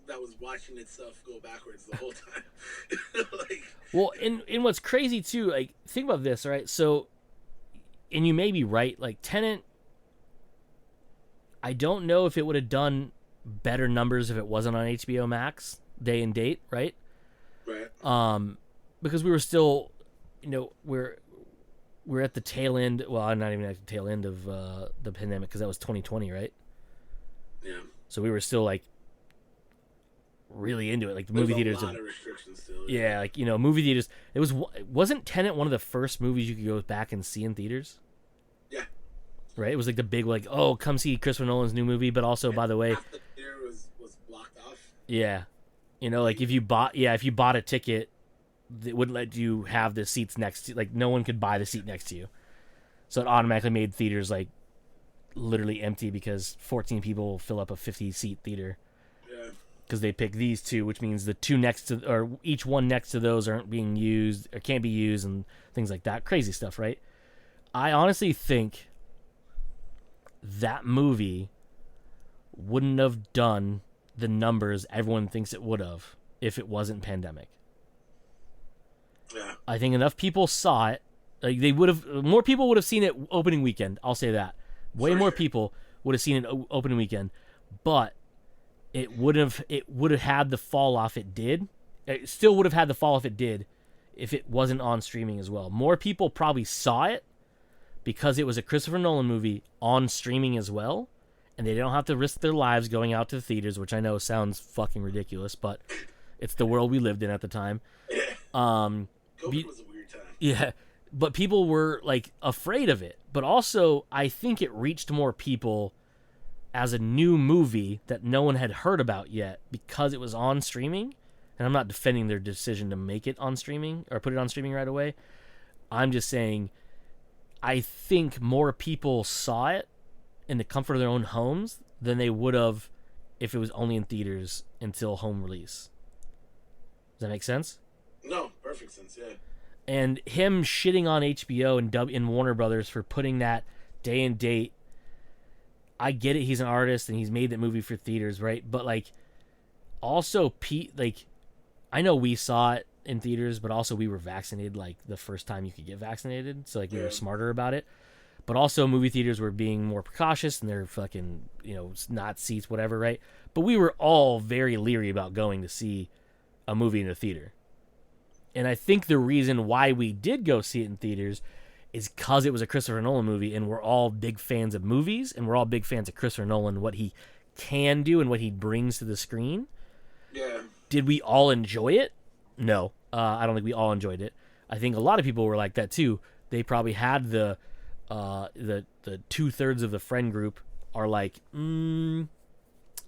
that was watching itself go backwards the whole time. Like, well, and what's crazy too, like, think about this, right? So, and you may be right, like, Tenet, I don't know if it would have done better numbers if it wasn't on HBO Max day and date, right? Right. Because we were still, we're at the tail end. Well, I'm not even at the tail end of the pandemic, because that was 2020, right? Yeah. So we were still like really into it, like the movie theaters. A lot of restrictions still. Yeah, like movie theaters. Wasn't Tenet one of the first movies you could go back and see in theaters? Yeah. Right. It was like the big like, oh, come see Christopher Nolan's new movie, but also, by the way, half the theater was blocked off. Yeah. Like if you bought a ticket, it wouldn't let you have the seats next to, like, no one could buy the seat next to you. So it automatically made theaters like literally empty, because 14 people fill up a 50-seat theater. Yeah. Because they pick these two, which means the two next to, or each one next to those, aren't being used or can't be used, and things like that. Crazy stuff, right? I honestly think that movie wouldn't have done the numbers everyone thinks it would have if it wasn't pandemic. Yeah. I think enough people saw it. Like, more people would have seen it opening weekend. I'll say that. Way more people would have seen it opening weekend, but it would have had the fall off it did. It still would have had the fall off it did if it wasn't on streaming as well. More people probably saw it because it was a Christopher Nolan movie on streaming as well, and they don't have to risk their lives going out to the theaters, which I know sounds fucking ridiculous, but it's the world we lived in at the time. COVID was a weird time. Yeah, but people were like afraid of it. But also, I think it reached more people as a new movie that no one had heard about yet because it was on streaming. And I'm not defending their decision to make it on streaming or put it on streaming right away. I'm just saying, I think more people saw it in the comfort of their own homes than they would have if it was only in theaters until home release. Does that make sense? No, perfect sense, yeah. And him shitting on HBO and Warner Brothers for putting that day and date, I get it, he's an artist and he's made that movie for theaters, right? But like, also I know we saw it in theaters, but also we were vaccinated like the first time you could get vaccinated, so like we were smarter about it. But also movie theaters were being more precautious, and they're fucking, not seats, whatever, right? But we were all very leery about going to see a movie in a theater. And I think the reason why we did go see it in theaters is because it was a Christopher Nolan movie, and we're all big fans of movies, and we're all big fans of Christopher Nolan, what he can do and what he brings to the screen. Yeah. Did we all enjoy it? No. I don't think we all enjoyed it. I think a lot of people were like that too. They probably had the 2/3 of the friend group are like, I don't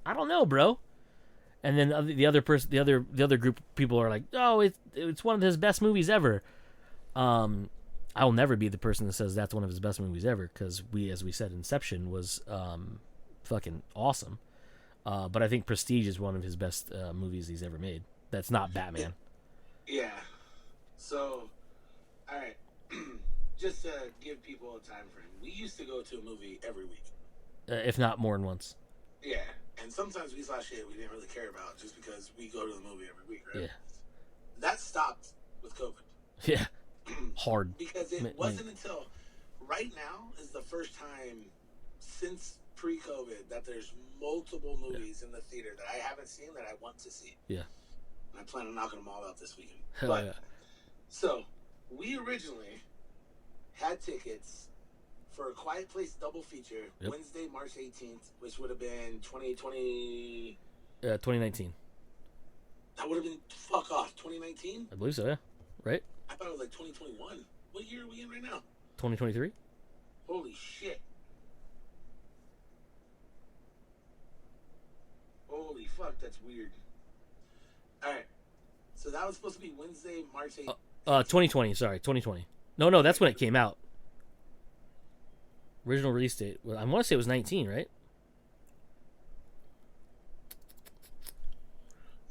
know, bro. And then the other group of people are like, oh, it's one of his best movies ever. I'll never be the person that says that's one of his best movies ever, because as we said, Inception was fucking awesome. But I think Prestige is one of his best movies he's ever made. That's not Batman. Yeah. So, all right. Just to give people a time frame, we used to go to a movie every week. If not more than once. Yeah. And sometimes we saw shit we didn't really care about just because we go to the movie every week, right? Yeah. That stopped with COVID. Yeah. Hard. Because it wasn't until right now is the first time since pre-COVID that there's multiple movies in the theater that I haven't seen that I want to see. Yeah. And I plan on knocking them all out this weekend. Hell but, yeah. So, we originally had tickets for A Quiet Place double feature Wednesday, March 18th, which would have been 2020. 2019. That would have been fuck off 2019. I believe so. Yeah. Right. I thought it was like 2021. What year are we in right now? 2023. Holy shit. Holy fuck, that's weird. Alright. So that was supposed to be Wednesday, March 8th. 2020. Sorry, 2020. No, that's when it came out. Original release date. Well, I want to say it was 19, right?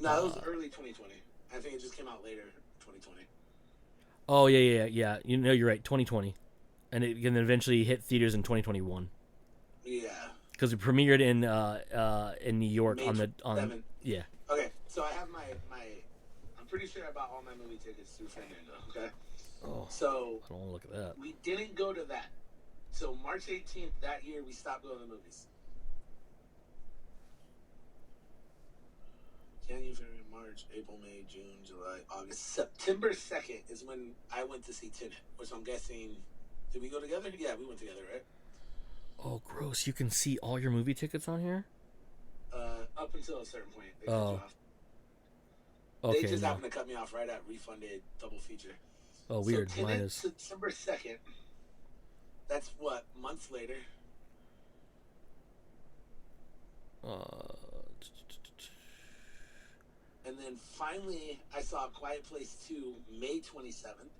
No, it was early 2020. I think it just came out later, 2020. Oh yeah. You know, you're right. 2020, and it and then eventually hit theaters in 2021. Yeah. Because it premiered in New York May on 7th. yeah. Okay, so I have my I'm pretty sure I bought all my movie tickets through Fandango. Okay. Oh. So I don't want to look at that. we didn't go to that. So March 18th that year we stopped going to the movies. January, February, March, April, May, June, July, August, September 2nd is when I went to see Tenet, which I'm guessing. Did we go together? Yeah, we went together, right? Oh, gross! You can see all your movie tickets on here. Up until a certain point, they cut Oh. you off. Okay. They just no. happened to cut me off right at refunded double feature. Oh, weird. So Mine Tenet, is. September 2nd. That's what, months later. And then finally, I saw Quiet Place 2, May 27th.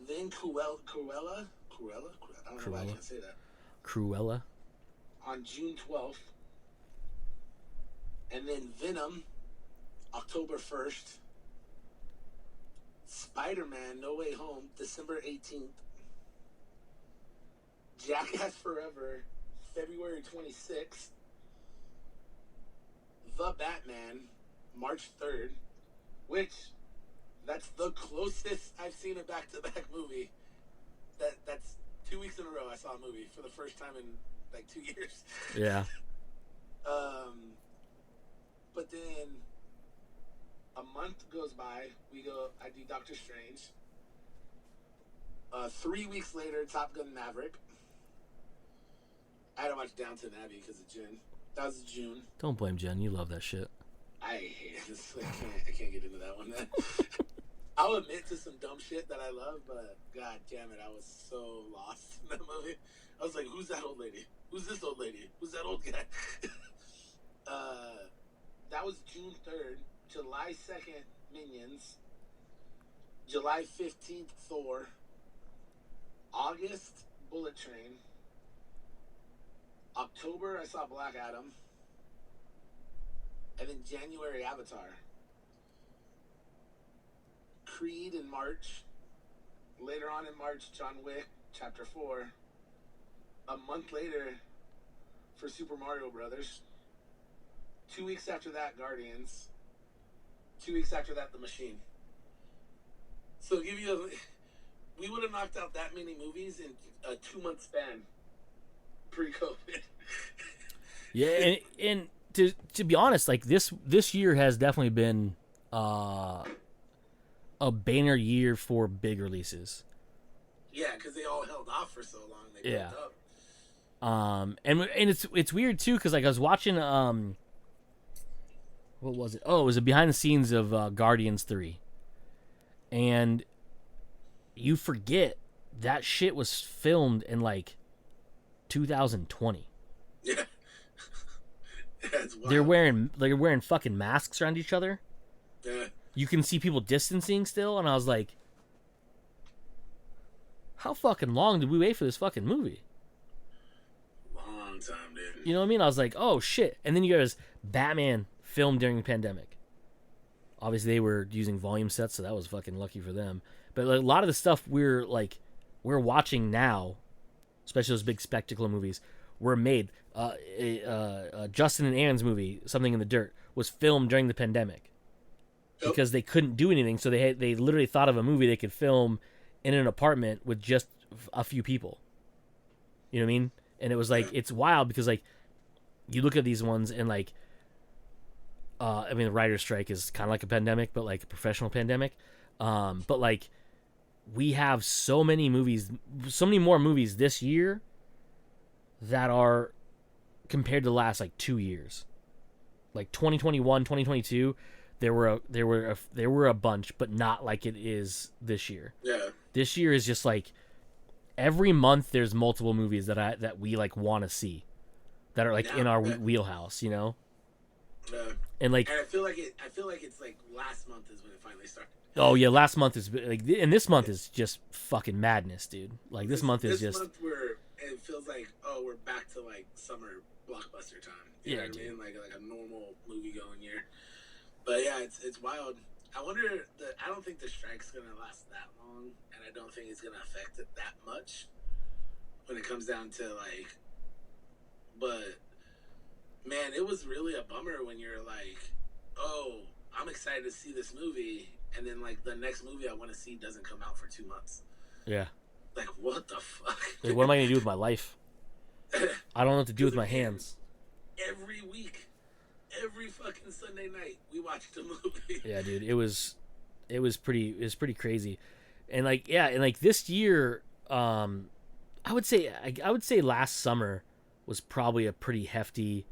Then Cruella? I don't know why I can't say that. Cruella. On June 12th. And then Venom, October 1st. Spider-Man, No Way Home, December 18th. Jackass Forever, February 26th. The Batman, March 3rd, which that's the closest I've seen a back-to-back movie. That's 2 weeks in a row I saw a movie for the first time in like 2 years. Yeah. But then a month goes by. I do Doctor Strange. 3 weeks later, Top Gun Maverick. I had to watch Downton Abbey because of Jen. That was June. Don't blame Jen. You love that shit. I hate this. I can't get into that one. I'll admit to some dumb shit that I love, but god damn it, I was so lost in that movie. I was like, who's that old lady? Who's this old lady? Who's that old guy? That was June 3rd. July 2nd, Minions. July 15th, Thor. August, Bullet Train. October, I saw Black Adam. And then January, Avatar. Creed in March. Later on in March, John Wick, Chapter 4. A month later, for Super Mario Brothers. 2 weeks after that, Guardians. 2 weeks after that, The Machine. So we would have knocked out that many movies in a 2-month span pre-COVID. Yeah, and to be honest, like this year has definitely been a banner year for big releases. Yeah, because they all held off for so long. They Yeah. built up. And it's weird too because like I was watching what was it? Oh, it was a behind the scenes of Guardians 3, and you forget that shit was filmed in like 2020. Yeah. It's wild. They're wearing fucking masks around each other. Yeah. You can see people distancing still, and I was like, how fucking long did we wait for this fucking movie? Long time, dude. You know what I mean? I was like, oh shit. And then you guys, Batman filmed during the pandemic. Obviously they were using volume sets, so that was fucking lucky for them. But like, a lot of the stuff we're watching now, especially those big spectacle movies, were made. Justin and Aaron's movie, Something in the Dirt, was filmed during the pandemic. Yep. Because they couldn't do anything, so they literally thought of a movie they could film in an apartment with just a few people. You know what I mean? And it was like, it's wild because like you look at these ones and like I mean the writer's strike is kind of like a pandemic, but like a professional pandemic. But like we have so many movies, so many more movies this year that are compared to the last like 2 years. Like 2021, 2022, there were a bunch, but not like it is this year. Yeah. This year is just like every month there's multiple movies that we like want to see that are like in our wheelhouse, you know. And like, and I feel like it's like last month is when it finally started. Oh yeah, last month is like, and this month is just fucking madness, dude. Like this month is just. Month it feels like we're back to like summer blockbuster time. You know what I mean? Like a normal movie going year. But yeah, it's wild. I wonder. I don't think the strike's gonna last that long, and I don't think it's gonna affect it that much when it comes down to like. But man, it was really a bummer when you're like, oh, I'm excited to see this movie, and then like the next movie I want to see doesn't come out for 2 months. Yeah. Like what the fuck? Like, what am I gonna do with my life? I don't know what to do with my hands. Every week, every fucking Sunday night, we watched a movie. Yeah, dude, it was pretty crazy, and like this year, I would say last summer was probably a pretty hefty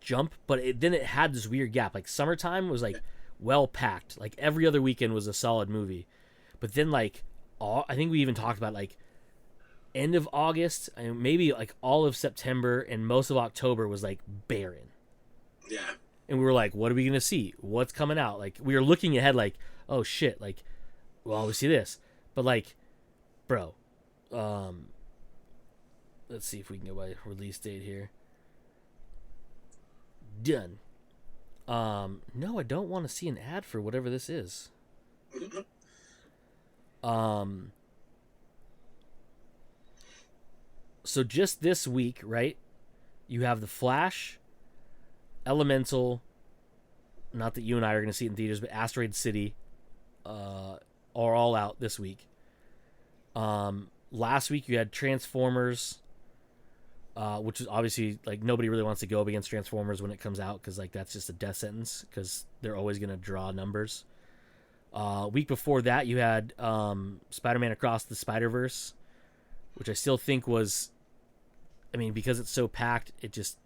jump, but then it had this weird gap. Like summertime was like well packed, like every other weekend was a solid movie, but then like I think we even talked about like end of August and maybe like all of September and most of October was like barren. Yeah. And we were like, what are we gonna see? What's coming out? Like we were looking ahead like, oh shit, like well we see this, but like bro, let's see if we can go by release date here. Done. No, I don't want to see an ad for whatever this is. So just this week, right? You have The Flash, Elemental, not that you and I are going to see it in theaters, but Asteroid City are all out this week. Last week you had Transformers, which is obviously like nobody really wants to go up against Transformers when it comes out because like that's just a death sentence because they're always going to draw numbers. Week before that you had Spider-Man Across the Spider-Verse, which I still think was, I mean, because it's so packed, it just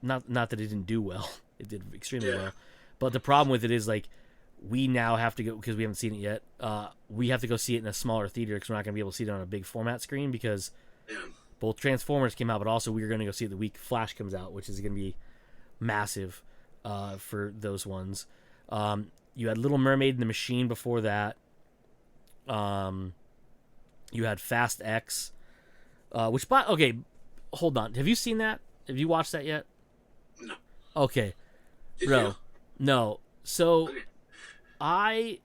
not that it didn't do well. It did extremely well, but the problem with it is like we now have to go because we haven't seen it yet. We have to go see it in a smaller theater because we're not going to be able to see it on a big format screen because both Transformers came out, but also we are going to go see it the week Flash comes out, which is going to be massive for those ones. You had Little Mermaid and the Machine before that. You had Fast X, okay, hold on. Have you seen that? Have you watched that yet? No. Okay. Did Bro, you? no. So, Okay. I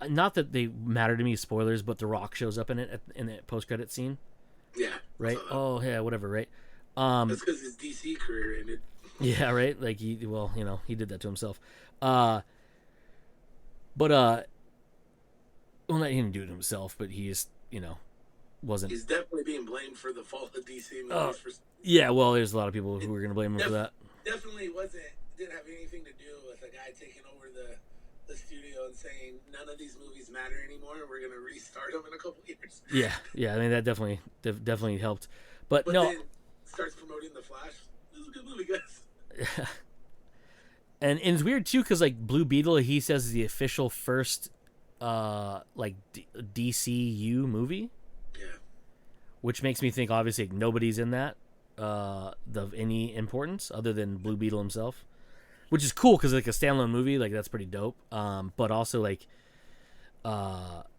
not that they matter to me, spoilers, but The Rock shows up in it in the post-credit scene. Yeah. Right? Oh, yeah, whatever, right? That's because his DC career ended. Yeah, right? Like, he did that to himself. Well, not he didn't do it himself, but he's, wasn't. He's definitely being blamed for the fall of DC movies. Yeah, well, there's a lot of people who are going to blame him for that. Definitely didn't have anything to do with a guy taking over the studio and saying none of these movies matter anymore. We're going to restart them in a couple years. Yeah. I mean, that definitely helped. But no. Then starts promoting The Flash. This is a good movie, guys. And it's weird too because like Blue Beetle, he says is the official first DCU movie. Yeah. Which makes me think obviously like, nobody's in that of any importance other than Blue Beetle himself, which is cool because like a standalone movie, like that's pretty dope. But also like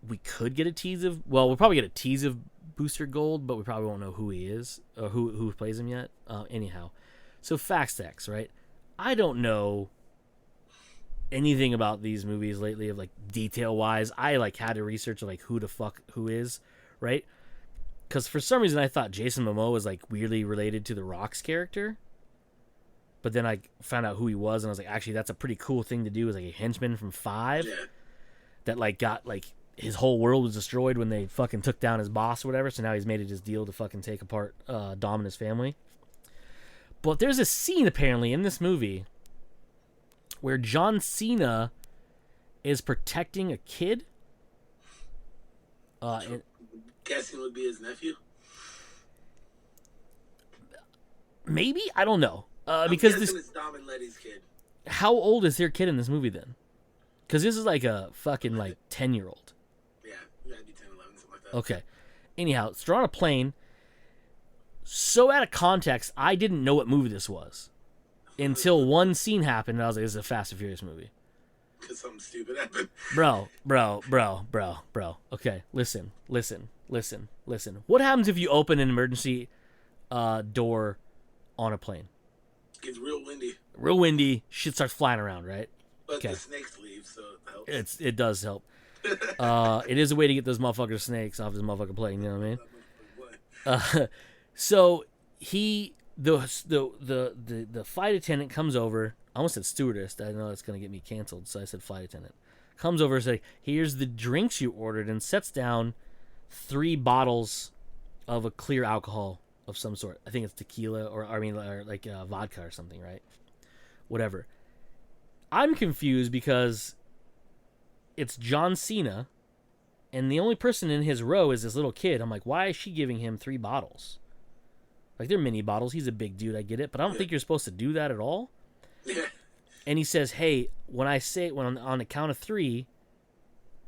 we could get a tease of we'll probably get a tease of Booster Gold, but we probably won't know who he is or who plays him yet. Anyhow, so Fast X, right? I don't know anything about these movies lately of like detail wise. I like had to research like who the fuck who is, right? Because for some reason I thought Jason Momoa was like weirdly related to the Rock's character, but then I found out who he was and I was like, actually that's a pretty cool thing to do as like a henchman from 5 that like got like his whole world was destroyed when they fucking took down his boss or whatever. So now he's made it his deal to fucking take apart Dom and his family. But there's a scene apparently in this movie where John Cena is protecting a kid. Guessing would be his nephew. Maybe? I don't know. I'm Because guessing this, it's Dom and Letty's kid. how old is their kid in this movie then? Because this is like a fucking like 10-year-old. Yeah, that'd be 10, 11, something like that. Okay. Anyhow, so they're on a plane. So out of context, I didn't know what movie this was until one scene happened, and I was like, "This is a Fast and Furious movie." Because something stupid happened. Bro. Okay, listen. What happens if you open an emergency door on a plane? It's real windy. Real windy, shit starts flying around, right? But the snakes leave, so it helps. It does help. It is a way to get those motherfucker snakes off this motherfucking plane. You know what I mean? So the flight attendant comes over. I almost said stewardess. I know that's gonna get me canceled, so I said flight attendant. Comes over and says, "Here's the drinks you ordered," and sets down 3 bottles of a clear alcohol of some sort. I think it's tequila or like vodka or something, right? Whatever. I'm confused because it's John Cena, and the only person in his row is this little kid. I'm like, why is she giving him 3 bottles? Like, they're mini bottles. He's a big dude, I get it, but I don't think you're supposed to do that at all. Yeah. And he says, "Hey, when on the count of 3,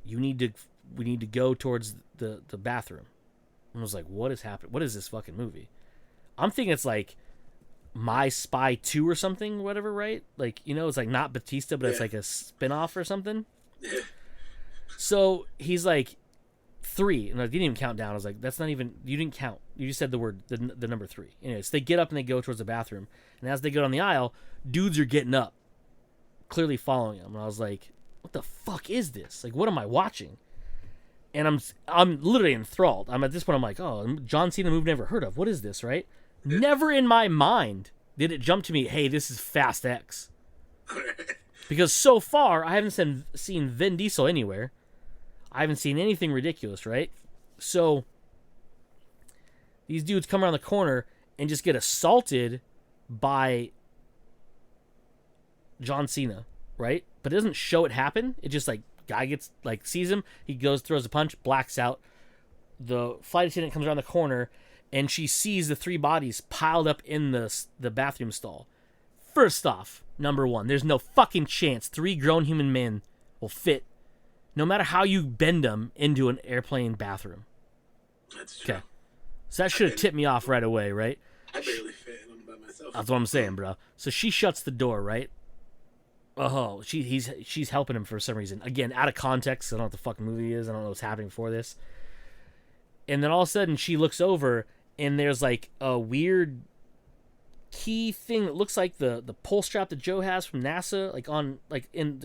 we need to go towards the bathroom." And I was like, "What is happening? What is this fucking movie?" I'm thinking it's like My Spy 2 or something, whatever, right? Like, you know, it's like not Batista, but it's like a spin-off or something. Yeah. So he's like 3, and I didn't even count down. I was like, "That's not even. You didn't count. You just said the number 3." Anyways, they get up and they go towards the bathroom, and as they go down the aisle, dudes are getting up, clearly following him. And I was like, "What the fuck is this? Like, what am I watching?" And I'm literally enthralled. I'm at this point. I'm like, "Oh, John Cena movie never heard of. What is this?" Right? Never in my mind did it jump to me, "Hey, this is Fast X," because so far I haven't seen Vin Diesel anywhere. I haven't seen anything ridiculous, right? So these dudes come around the corner and just get assaulted by John Cena, right? But it doesn't show it happen. It just like guy gets like sees him, he goes, throws a punch, blacks out. The flight attendant comes around the corner and she sees the 3 bodies piled up in the bathroom stall. First off, number 1, there's no fucking chance 3 grown human men will fit, no matter how you bend them, into an airplane bathroom. That's true. Okay. So that should have tipped me off right away, right? I barely fit in them by myself. That's what I'm saying, bro. So she shuts the door, right? Oh, she's helping him for some reason. Again, out of context. I don't know what the fucking movie is. I don't know what's happening before this. And then all of a sudden, she looks over, and there's like a weird key thing that looks like the pull strap that Joe has from NASA,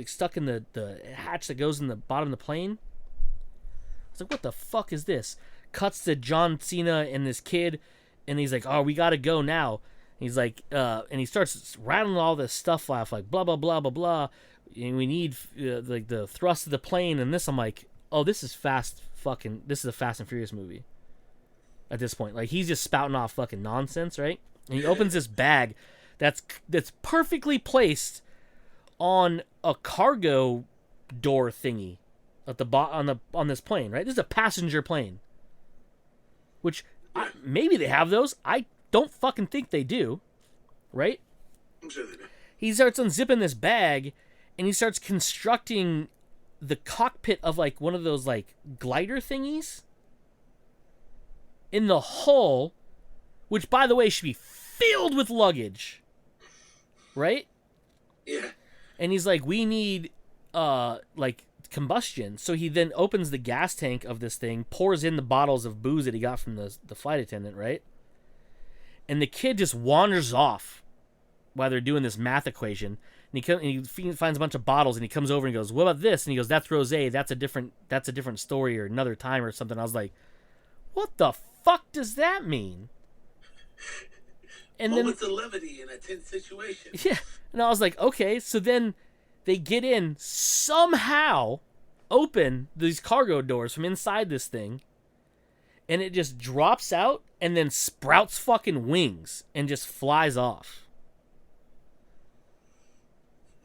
stuck in the hatch that goes in the bottom of the plane. I was like, what the fuck is this? Cuts to John Cena and this kid, and he's like, "Oh, we gotta go now." He's like, and he starts rattling all this stuff off, like blah blah blah blah blah. And we need like the thrust of the plane and this. I'm like, oh, this is a Fast and Furious movie. At this point, like he's just spouting off fucking nonsense, right? And he opens this bag that's perfectly placed on a cargo door thingy at the on this plane, right? This is a passenger plane, which maybe they have those. I don't fucking think they do, right? I'm sure they do. He starts unzipping this bag, and he starts constructing the cockpit of like one of those like glider thingies in the hull, which by the way should be filled with luggage, right? Yeah. And he's like, we need like combustion. So he then opens the gas tank of this thing, pours in the bottles of booze that he got from the flight attendant, right? And the kid just wanders off while they're doing this math equation. And he finds a bunch of bottles, and he comes over and goes, "What about this?" And he goes, "That's rosé. That's a different story or another time or something." I was like, "What the fuck does that mean?" And moments of levity in a tense situation. Yeah, and I was like, okay. So then they get in, somehow open these cargo doors from inside this thing, and it just drops out and then sprouts fucking wings and just flies off.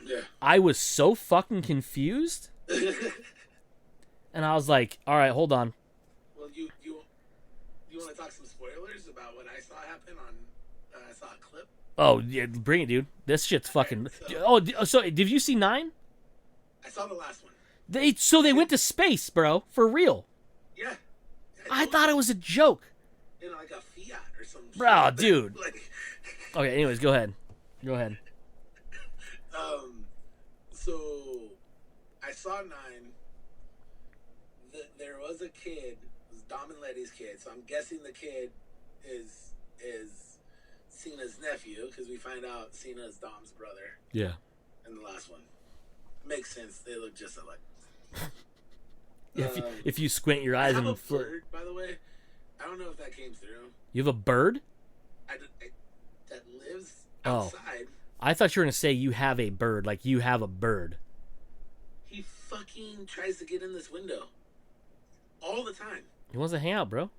Yeah. I was so fucking confused. And I was like, all right, hold on. Well, you want to talk some spoilers about what I saw happen on saw a clip. Oh yeah, bring it, dude. This shit's fucking. Right, So did you see 9? I saw the last one. They went to space, bro, for real. Yeah. I thought it was a joke, Like a Fiat or some bro, shit. dude. Like, Okay, anyways, go ahead. so I saw 9. There was a kid. It was Dom and Letty's kid. So I'm guessing the kid is Cena's nephew, because we find out Cena is Dom's brother. Yeah. In the last one. Makes sense. They look just alike. If you squint your eyes I have and a bird, by the way. I don't know if that came through. You have a bird? That lives outside. I thought you were gonna say you have a bird, like you have a bird. He fucking tries to get in this window all the time. He wants to hang out, bro.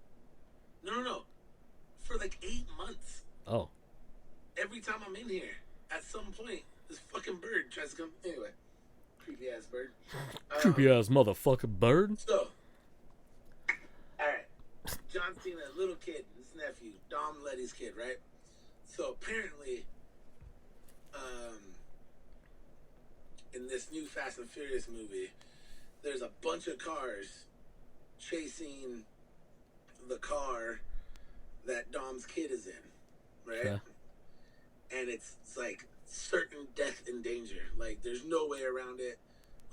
No. For like 8 months. Oh. Every time I'm in here, at some point, this fucking bird tries to come. Anyway, creepy ass bird. Creepy ass motherfucking bird. So, alright. John Cena, little kid, his nephew, Dom Letty's kid, right? So apparently, in this new Fast and Furious movie, there's a bunch of cars chasing the car that Dom's kid is in, right? Yeah. And it's like certain death and danger. Like, there's no way around it.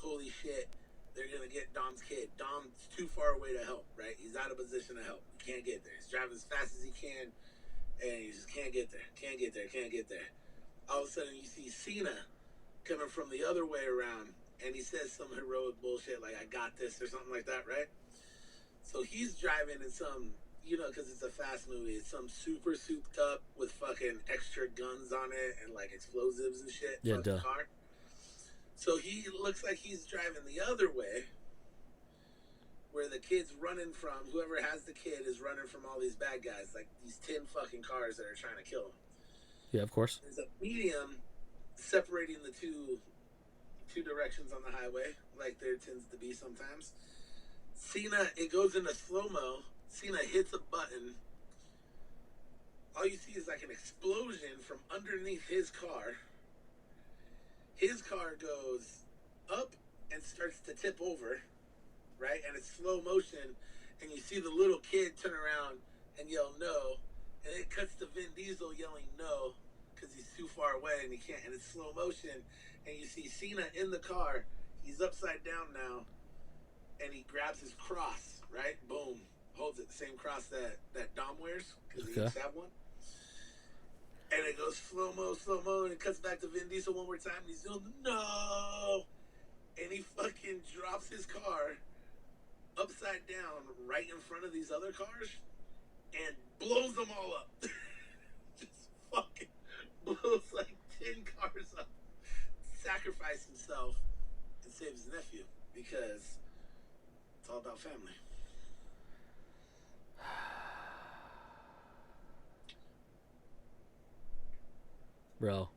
Holy shit, they're gonna get Dom's kid. Dom's too far away to help, right? He's out of position to help. He can't get there. He's driving as fast as he can, and he just can't get there. Can't get there. All of a sudden, you see Cena coming from the other way around, and he says some heroic bullshit like, I got this, or something like that, right? So he's driving in some, because it's a fast movie, it's some super souped up with fucking extra guns on it and like explosives and shit. Yeah, duh. Car. So he looks like he's driving the other way, where the kid's running from, whoever has the kid is running from all these bad guys, like these 10 fucking cars that are trying to kill him. Yeah, of course. There's a medium separating the two directions on the highway, like there tends to be sometimes. Cena, it goes into slow-mo. Cena hits a button. All you see is like an explosion from underneath his car. His car goes up and starts to tip over, right? And it's slow motion, and you see the little kid turn around and yell no, and it cuts to Vin Diesel yelling no because he's too far away and he can't, and it's slow motion, and you see Cena in the car. He's upside down now, and he grabs his cross, right? Boom. Holds it, the same cross that Dom wears, because he used to have one. And it goes slow-mo, and it cuts back to Vin Diesel one more time, and he's doing no! And he fucking drops his car upside down right in front of these other cars and blows them all up. Just fucking blows like 10 cars up. Sacrifice himself and saves his nephew, because it's all about family. Bro.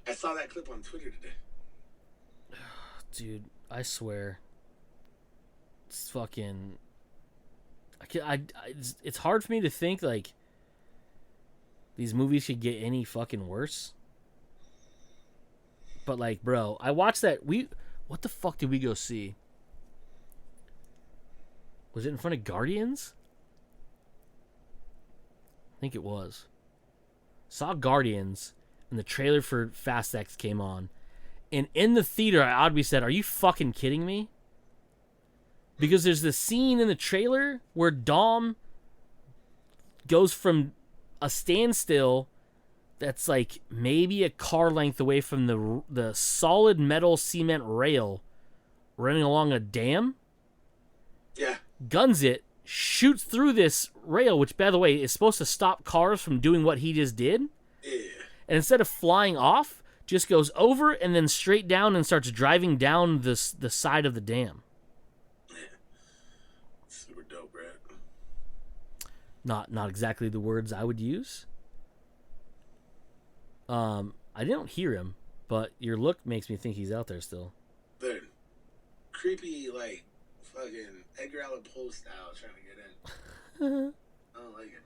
I saw that clip on Twitter today. Dude, I swear. It's fucking... it's hard for me to think, like, these movies could get any fucking worse. But, like, bro, I watched that... What the fuck did we go see? Was it in front of Guardians? I think it was. Saw Guardians, and the trailer for Fast X came on. And in the theater, I oddly said, are you fucking kidding me? Because there's this scene in the trailer where Dom goes from a standstill that's like maybe a car length away from the solid metal cement rail running along a dam. Yeah. Guns it, shoots through this rail, which, by the way, is supposed to stop cars from doing what he just did. Yeah. And instead of flying off, just goes over and then straight down and starts driving down the side of the dam. Yeah. Super dope, right? Not exactly the words I would use. I didn't hear him, but your look makes me think he's out there still. Dude, creepy, like, fucking Edgar Allan Poe style trying to get in. I don't like it,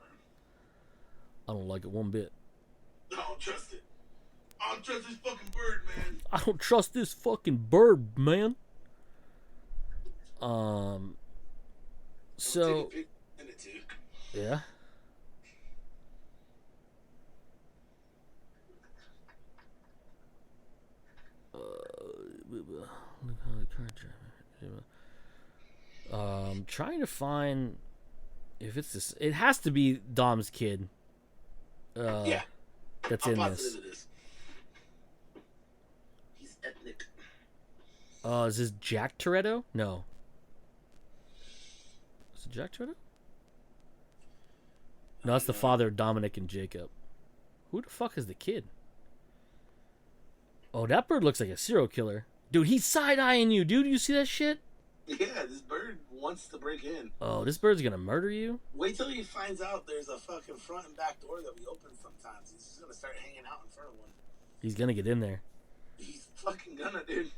I don't like it one bit. I don't trust it. I don't trust this fucking bird, man. I don't trust this fucking bird, man. So yeah. Trying to find if it's this. It has to be Dom's kid. Yeah, that's I'm in positive this. it is. He's ethnic. Is this Jack Toretto? No. Is it Jack Toretto? No, that's the father of Dominic and Jacob. Who the fuck is the kid? Oh, that bird looks like a serial killer. Dude, he's side-eyeing you, dude. You see that shit? Yeah, this bird wants to break in. Oh, this bird's gonna murder you? Wait till he finds out there's a fucking front and back door that we open sometimes. He's just gonna start hanging out in front of one. He's gonna get in there. He's fucking gonna, dude.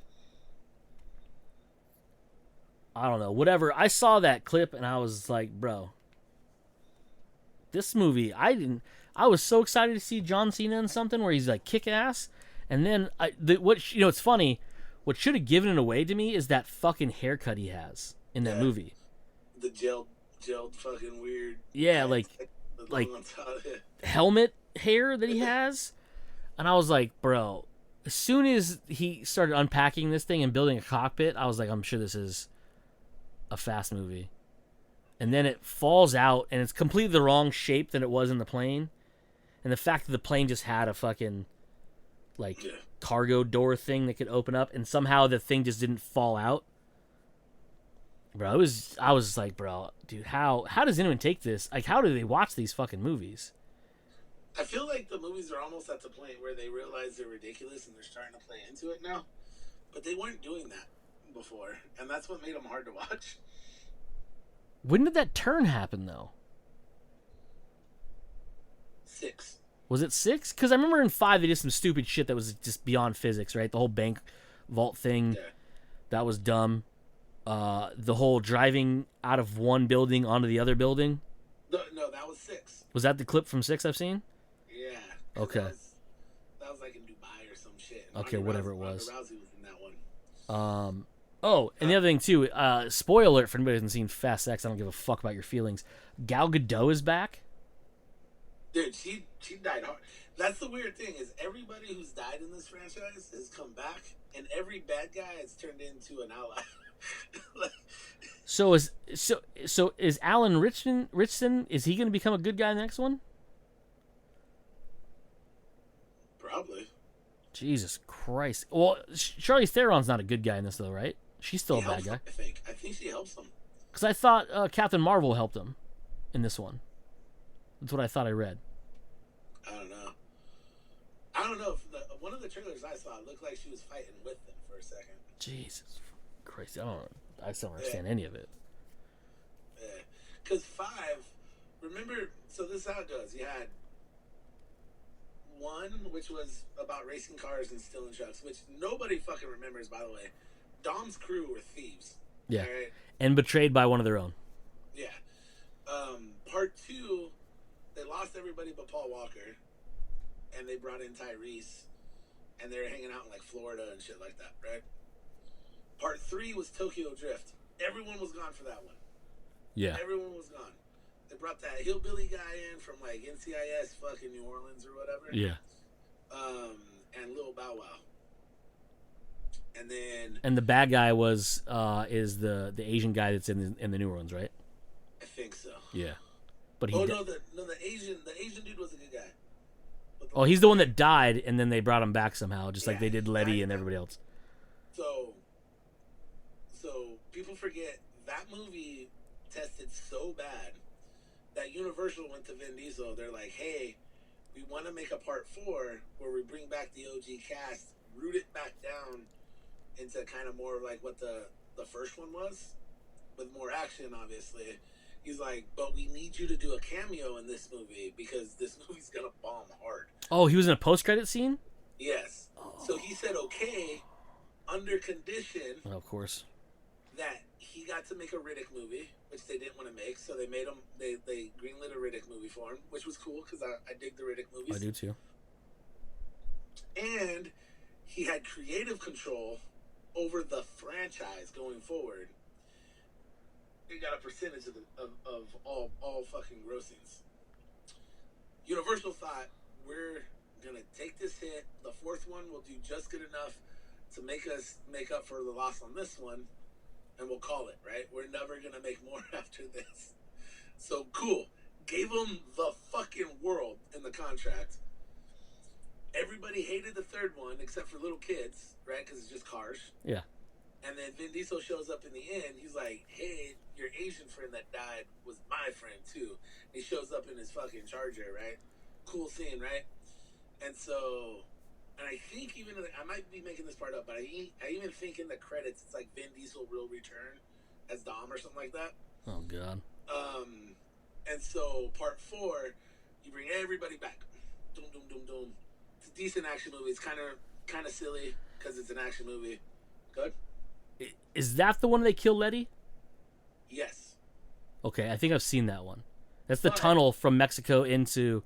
I don't know. Whatever. I saw that clip and I was like, bro. This movie, I was so excited to see John Cena in something where he's like kick ass. And then, it's funny. What should have given it away to me is that fucking haircut he has in that movie. The gelled fucking weird. Yeah, like helmet hair that he has. And I was like, bro, as soon as he started unpacking this thing and building a cockpit, I was like, I'm sure this is a Fast movie. And then it falls out and it's completely the wrong shape than it was in the plane. And the fact that the plane just had a fucking cargo door thing that could open up, and somehow the thing just didn't fall out. Bro, I was like, bro, dude, how does anyone take this? Like, how do they watch these fucking movies? I feel like the movies are almost at the point where they realize they're ridiculous and they're starting to play into it now. But they weren't doing that before, and that's what made them hard to watch. When did that turn happen, though? 6. Was it 6? Because I remember in 5 they did some stupid shit that was just beyond physics, right? The whole bank vault thing, that was dumb. The whole driving out of one building onto the other building. No, that was 6. Was that the clip from 6 I've seen? Yeah. Okay. That was like in Dubai or some shit. Okay, whatever it was. Ronda Rousey was in that one. Oh, and the other thing too, spoiler alert for anybody who hasn't seen Fast X, I don't give a fuck about your feelings. Gal Gadot is back. Dude, she died hard. That's the weird thing is everybody who's died in this franchise has come back, and every bad guy has turned into an ally. So is Alan Richardson? Is he going to become a good guy in the next one? Probably. Jesus Christ. Well, Charlize Theron's not a good guy in this though, right? She's still a bad guy. I think she helps him. Because I thought Captain Marvel helped him in this one. That's what I thought I read. I don't know. If one of the trailers I saw looked like she was fighting with them for a second. Jesus Christ. I still don't understand any of it. Yeah. Because 5, remember, so this is how it goes. You had 1, which was about racing cars and stealing trucks, which nobody fucking remembers, by the way. Dom's crew were thieves. Yeah. Right? And betrayed by one of their own. Yeah. Part 2, they lost everybody but Paul Walker, and they brought in Tyrese, and they were hanging out in like Florida and shit like that, right? Part 3 was Tokyo Drift. Everyone was gone for that one. Yeah. Everyone was gone. They brought that hillbilly guy in from like NCIS fucking New Orleans or whatever. Yeah. And Lil Bow Wow. And then. And the bad guy is the Asian guy that's in the New Orleans, right? I think so. Yeah. But the Asian dude was a good guy. Oh, he's the one that died, and then they brought him back somehow, just like they did Letty and everybody else. So people forget that movie tested so bad that Universal went to Vin Diesel. They're like, hey, we want to make a part 4 where we bring back the OG cast, root it back down into kind of more like what the first one was, with more action, obviously. He's like, but we need you to do a cameo in this movie because this movie's gonna bomb hard. Oh, he was in a post-credit scene? Yes. Oh. So he said, okay, under condition. Oh, of course. that he got to make a Riddick movie, which they didn't want to make, so they made him. They greenlit a Riddick movie for him, which was cool because I dig the Riddick movies. I do too. And he had creative control over the franchise going forward. He got a percentage of all fucking grossings. Universal thought, we're gonna take this hit. The fourth one will do just good enough to make us make up for the loss on this one, and we'll call it, right? We're never gonna make more after this. So cool. Gave him the fucking world in the contract. Everybody hated the third one except for little kids, right? Because it's just cars. Yeah. And then Vin Diesel shows up in the end. He's like, hey, your Asian friend that died was my friend too. He shows up in his fucking Charger, right? Cool scene, right? And so, and I think even, I might be making this part up, but I even think in the credits, it's like Vin Diesel will return as Dom or something like that. Oh, God. And so part 4, you bring everybody back. Doom, doom, doom, doom. It's a decent action movie. It's kind of silly because it's an action movie. Good? Is that the one they kill Letty? Yes. Okay, I think I've seen that one. That's the tunnel from Mexico into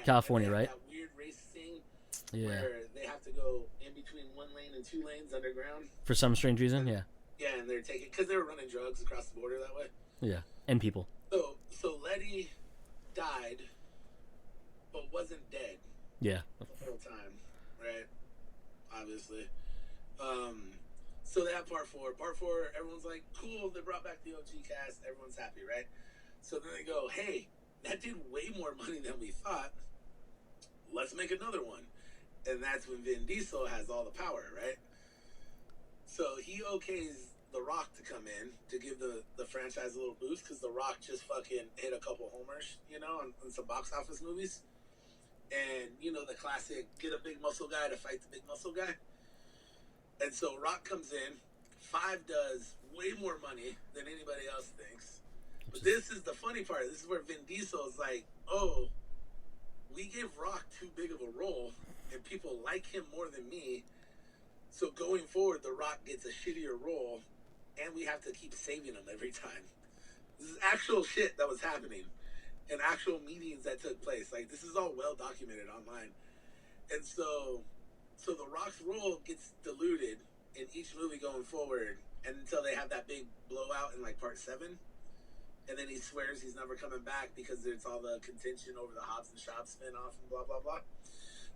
California, right? That weird race thing where they have to go in between one lane and 2 lanes underground. For some strange reason, yeah. Yeah, and they're taking, because they were running drugs across the border that way. Yeah, and people. So Letty died, but wasn't dead. Yeah. The whole time, right? Obviously. So they have part 4. Part 4, everyone's like, cool, they brought back the OG cast, everyone's happy, right? So then they go, hey, that did way more money than we thought. Let's make another one. And that's when Vin Diesel has all the power, right? So he okays The Rock to come in to give the franchise a little boost because The Rock just fucking hit a couple homers, on some box office movies. And, the classic, get a big muscle guy to fight the big muscle guy. And so Rock comes in. 5 does way more money than anybody else thinks. But this is the funny part. This is where Vin Diesel is like, oh, we gave Rock too big of a role, and people like him more than me. So going forward, The Rock gets a shittier role, and we have to keep saving him every time. This is actual shit that was happening, and actual meetings that took place. Like, this is all well documented online. And so The Rock's role gets diluted in each movie going forward, and until they have that big blowout in like part 7. And then he swears he's never coming back because there's all the contention over the Hobbs and Shaw spinoff and blah, blah, blah.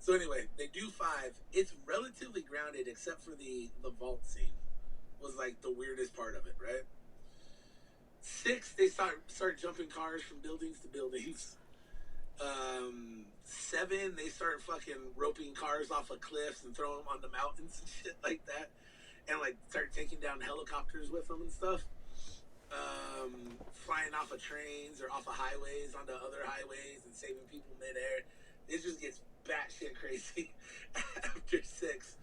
So anyway, they do 5. It's relatively grounded except for the vault scene was like the weirdest part of it, right? 6, they start jumping cars from buildings to buildings. 7, they start fucking roping cars off of cliffs and throwing them onto mountains and shit like that. And like start taking down helicopters with them and stuff. Flying off of trains or off of highways onto other highways and saving people midair. It just gets batshit crazy after 6.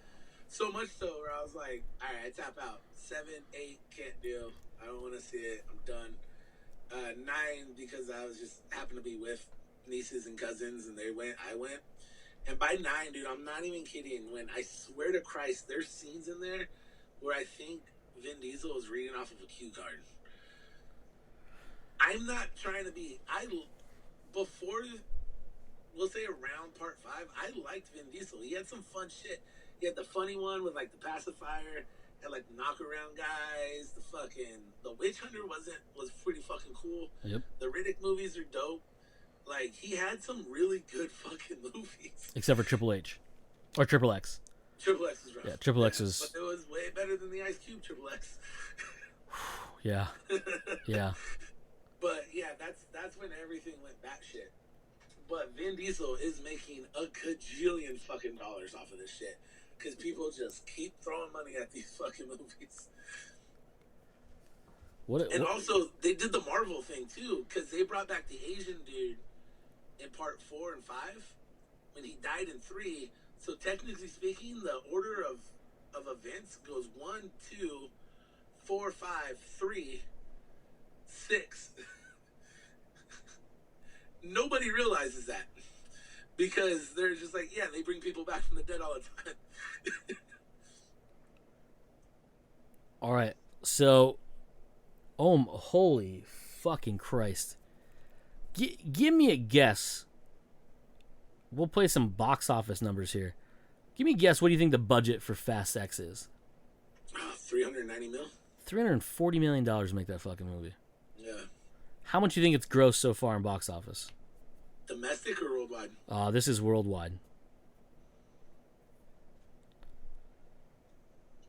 So much so where I was like, alright, tap out. 7, 8, can't do. I don't want to see it. I'm done. 9, because I was just happened to be with nieces and cousins and they went, I went. And by 9, dude, I'm not even kidding. When I swear to Christ, there's scenes in there where I think Vin Diesel is reading off of a cue card. I'm not trying to be. Before, we'll say around part 5, I liked Vin Diesel. He had some fun shit. He had the funny one with like the pacifier and like the knock around guys. The Witch Hunter was pretty fucking cool. Yep. The Riddick movies are dope. Like, he had some really good fucking movies. Except for Triple H. Or Triple X. Triple X is rough. Yeah, Triple X is... But it was way better than the Ice Cube Triple X. Yeah. Yeah. But yeah, that's when everything went batshit. But Vin Diesel is making a gajillion fucking dollars off of this shit. Because people just keep throwing money at these fucking movies. Also, they did the Marvel thing too. Because they brought back the Asian dude in part 4 and 5. When he died in 3. So technically speaking, the order of events goes 1, 2, 4, 5, 3, 6. Nobody realizes that because they're just like, yeah, they bring people back from the dead all the time. All right, So, holy fucking Christ. Give me a guess. We'll play some box office numbers here. Give me a guess. What do you think the budget for Fast X is? 390 mil. $340 million to make that fucking movie. Yeah. How much do you think it's grossed so far in box office? Domestic or worldwide? This is worldwide.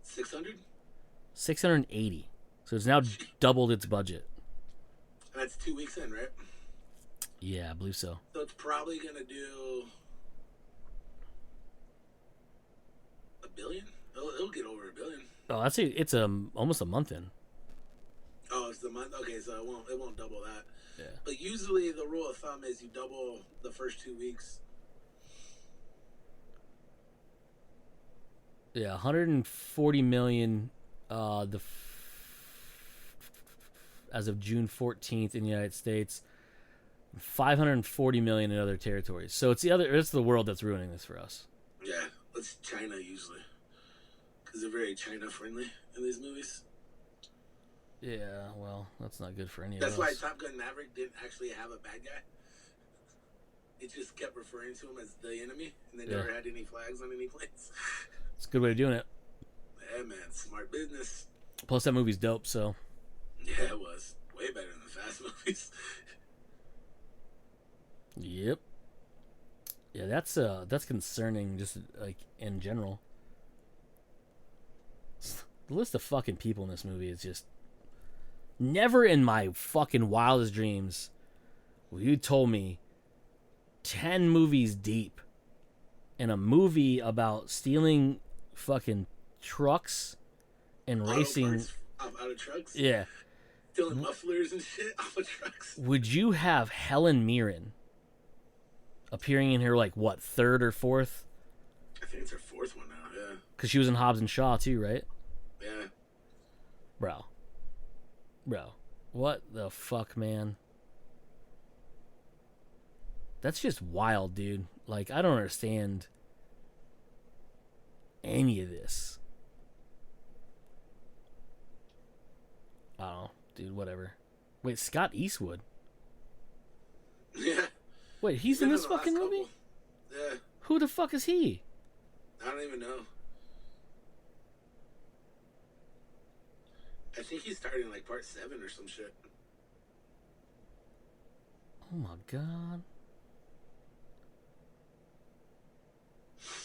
600. 680. So it's now doubled its budget. And that's 2 weeks in, right? Yeah, I believe so. So it's probably gonna do $1 billion. It'll get over $1 billion. Oh, I'd say it's almost a month in. Oh, it's the month. Okay, so it won't double that. Yeah. But usually the rule of thumb is you double the first 2 weeks. Yeah, 140 million. As of June 14th in the United States, 540 million in other territories. So it's the world that's ruining this for us. Yeah, it's China usually, because they're very China friendly in these movies. Yeah, well, that's not good for any That's of us. why Top Gun Maverick didn't actually have a bad guy. It just kept referring to him as the enemy, and they never had any flags on any planes. It's a good way of doing it. Yeah, man, smart business. Plus, that movie's dope, so. Yeah, it was. Way better than the Fast movies. Yep. Yeah, that's concerning, just like in general. The list of fucking people in this movie is just never in my fucking wildest dreams will you told me 10 movies deep in a movie about stealing fucking trucks and racing Out of trucks? Yeah. Stealing mufflers and shit off of trucks. Would you have Helen Mirren appearing in her, like, what, third or fourth? I think it's her fourth one now, yeah. Because she was in Hobbs and Shaw, too, right? Yeah. Bro. What the fuck, man? That's just wild, dude. Like, I don't understand any of this. I don't know, dude, whatever. Wait, Scott Eastwood? Yeah. Wait, he's in this fucking movie? Yeah. Who the fuck is he? I don't even know. I think he's starting like part 7 or some shit. Oh my god.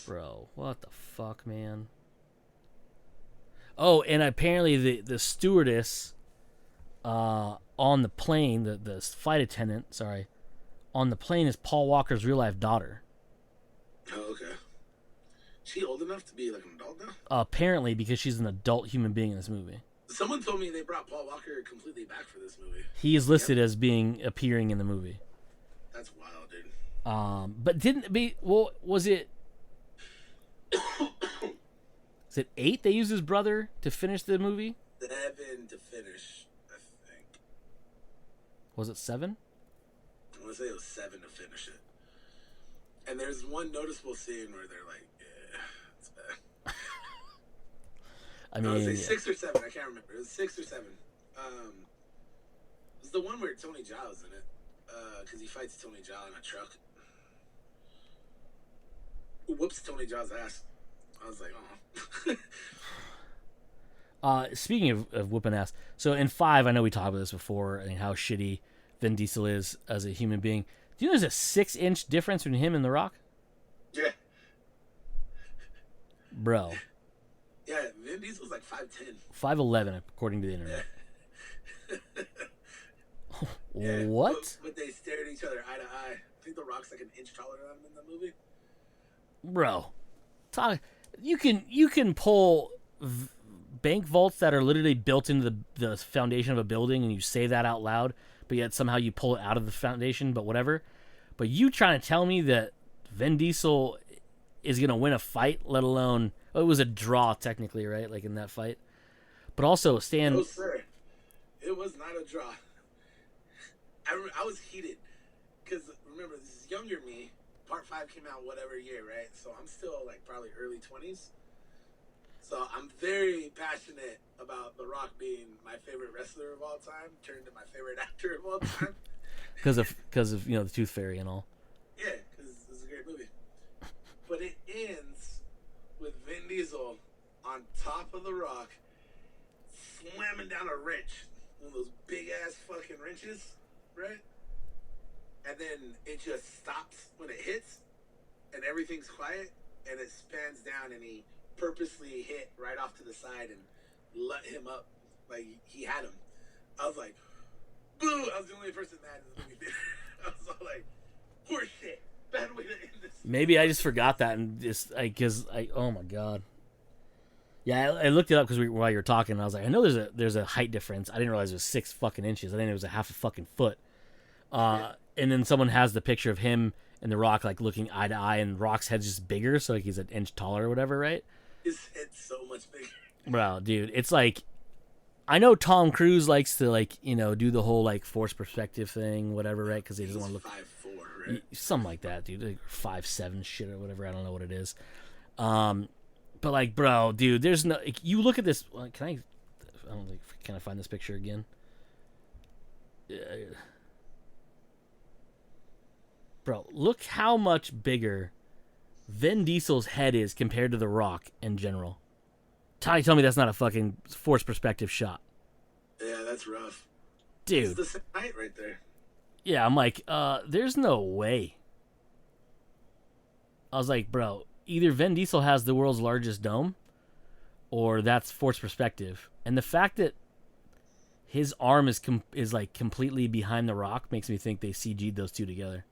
Bro, what the fuck, man? Oh, and apparently the stewardess on the plane, the flight attendant, sorry, on the plane is Paul Walker's real life daughter. Oh, okay. She old enough to be like an adult now? Apparently, because she's an adult human being in this movie. Someone told me they brought Paul Walker completely back for this movie. He is listed as appearing in the movie. That's wild, dude. But was it? Is it 8 they used his brother to finish the movie? 7 to finish, I think. Was it 7? I want to say it was 7 to finish it. And there's one noticeable scene where they're like, yeah, it's bad. I mean, I would say 6 or 7. I can't remember. It was 6 or 7. It was the one where Tony Jaa's in it. Because he fights Tony Jaa in a truck. Whoops Tony Jaa's ass. I was like, oh. Speaking of whooping ass, so in 5, I know we talked about this before, and how shitty Vin Diesel is as a human being. Do you know there's a 6-inch difference between him and The Rock? Yeah. Bro. Yeah, Vin Diesel's like 5'10". 5'11", according to the internet. Yeah. What? But they stare at each other eye to eye. I think The Rock's like an inch taller than him in the movie. Bro. You can pull bank vaults that are literally built into the foundation of a building, and you say that out loud, but yet somehow you pull it out of the foundation, but whatever. But you trying to tell me that Vin Diesel is going to win a fight, let alone... it was a draw, technically, right? Like, in that fight. But also, Stan... No, sir. It was not a draw. I was heated. Because, remember, this is younger me. Part 5 came out whatever year, right? So I'm still, like, probably early 20s. So I'm very passionate about The Rock being my favorite wrestler of all time turned to my favorite actor of all time. Because of the Tooth Fairy and all. Yeah, because it's a great movie. But it ends with Vin Diesel on top of The Rock slamming down a wrench. One of those big ass fucking wrenches, right? And then it just stops when it hits, and everything's quiet, and it spans down, and he purposely hit right off to the side and let him up like he had him. I was like, boo! I was the only person mad in the movie theater. I was all like, horse shit. Bad way to end this. Maybe I just forgot that and just oh my god. Yeah, I looked it up while you were talking, and I was like, I know there's a height difference. I didn't realize it was 6 fucking inches. I think it was a half a fucking foot. And then someone has the picture of him and The Rock like looking eye to eye, and Rock's head's just bigger, so like he's an inch taller or whatever, right? His head's so much bigger. Bro, dude, it's like, I know Tom Cruise likes to do the whole like forced perspective thing, whatever, right? Because he doesn't want to look 5'4", right? Something like that, dude. Like 5'7" shit or whatever. I don't know what it is. But like, bro, dude, there's no. You look at this. Can I find this picture again? Bro, look how much bigger Vin Diesel's head is compared to The Rock in general. Tell me that's not a fucking forced perspective shot. Yeah, that's rough. Dude. It's the same height right there. Yeah, I'm like, there's no way. I was like, bro, either Vin Diesel has the world's largest dome, or that's forced perspective. And the fact that his arm is like completely behind The Rock makes me think they CG'd those two together.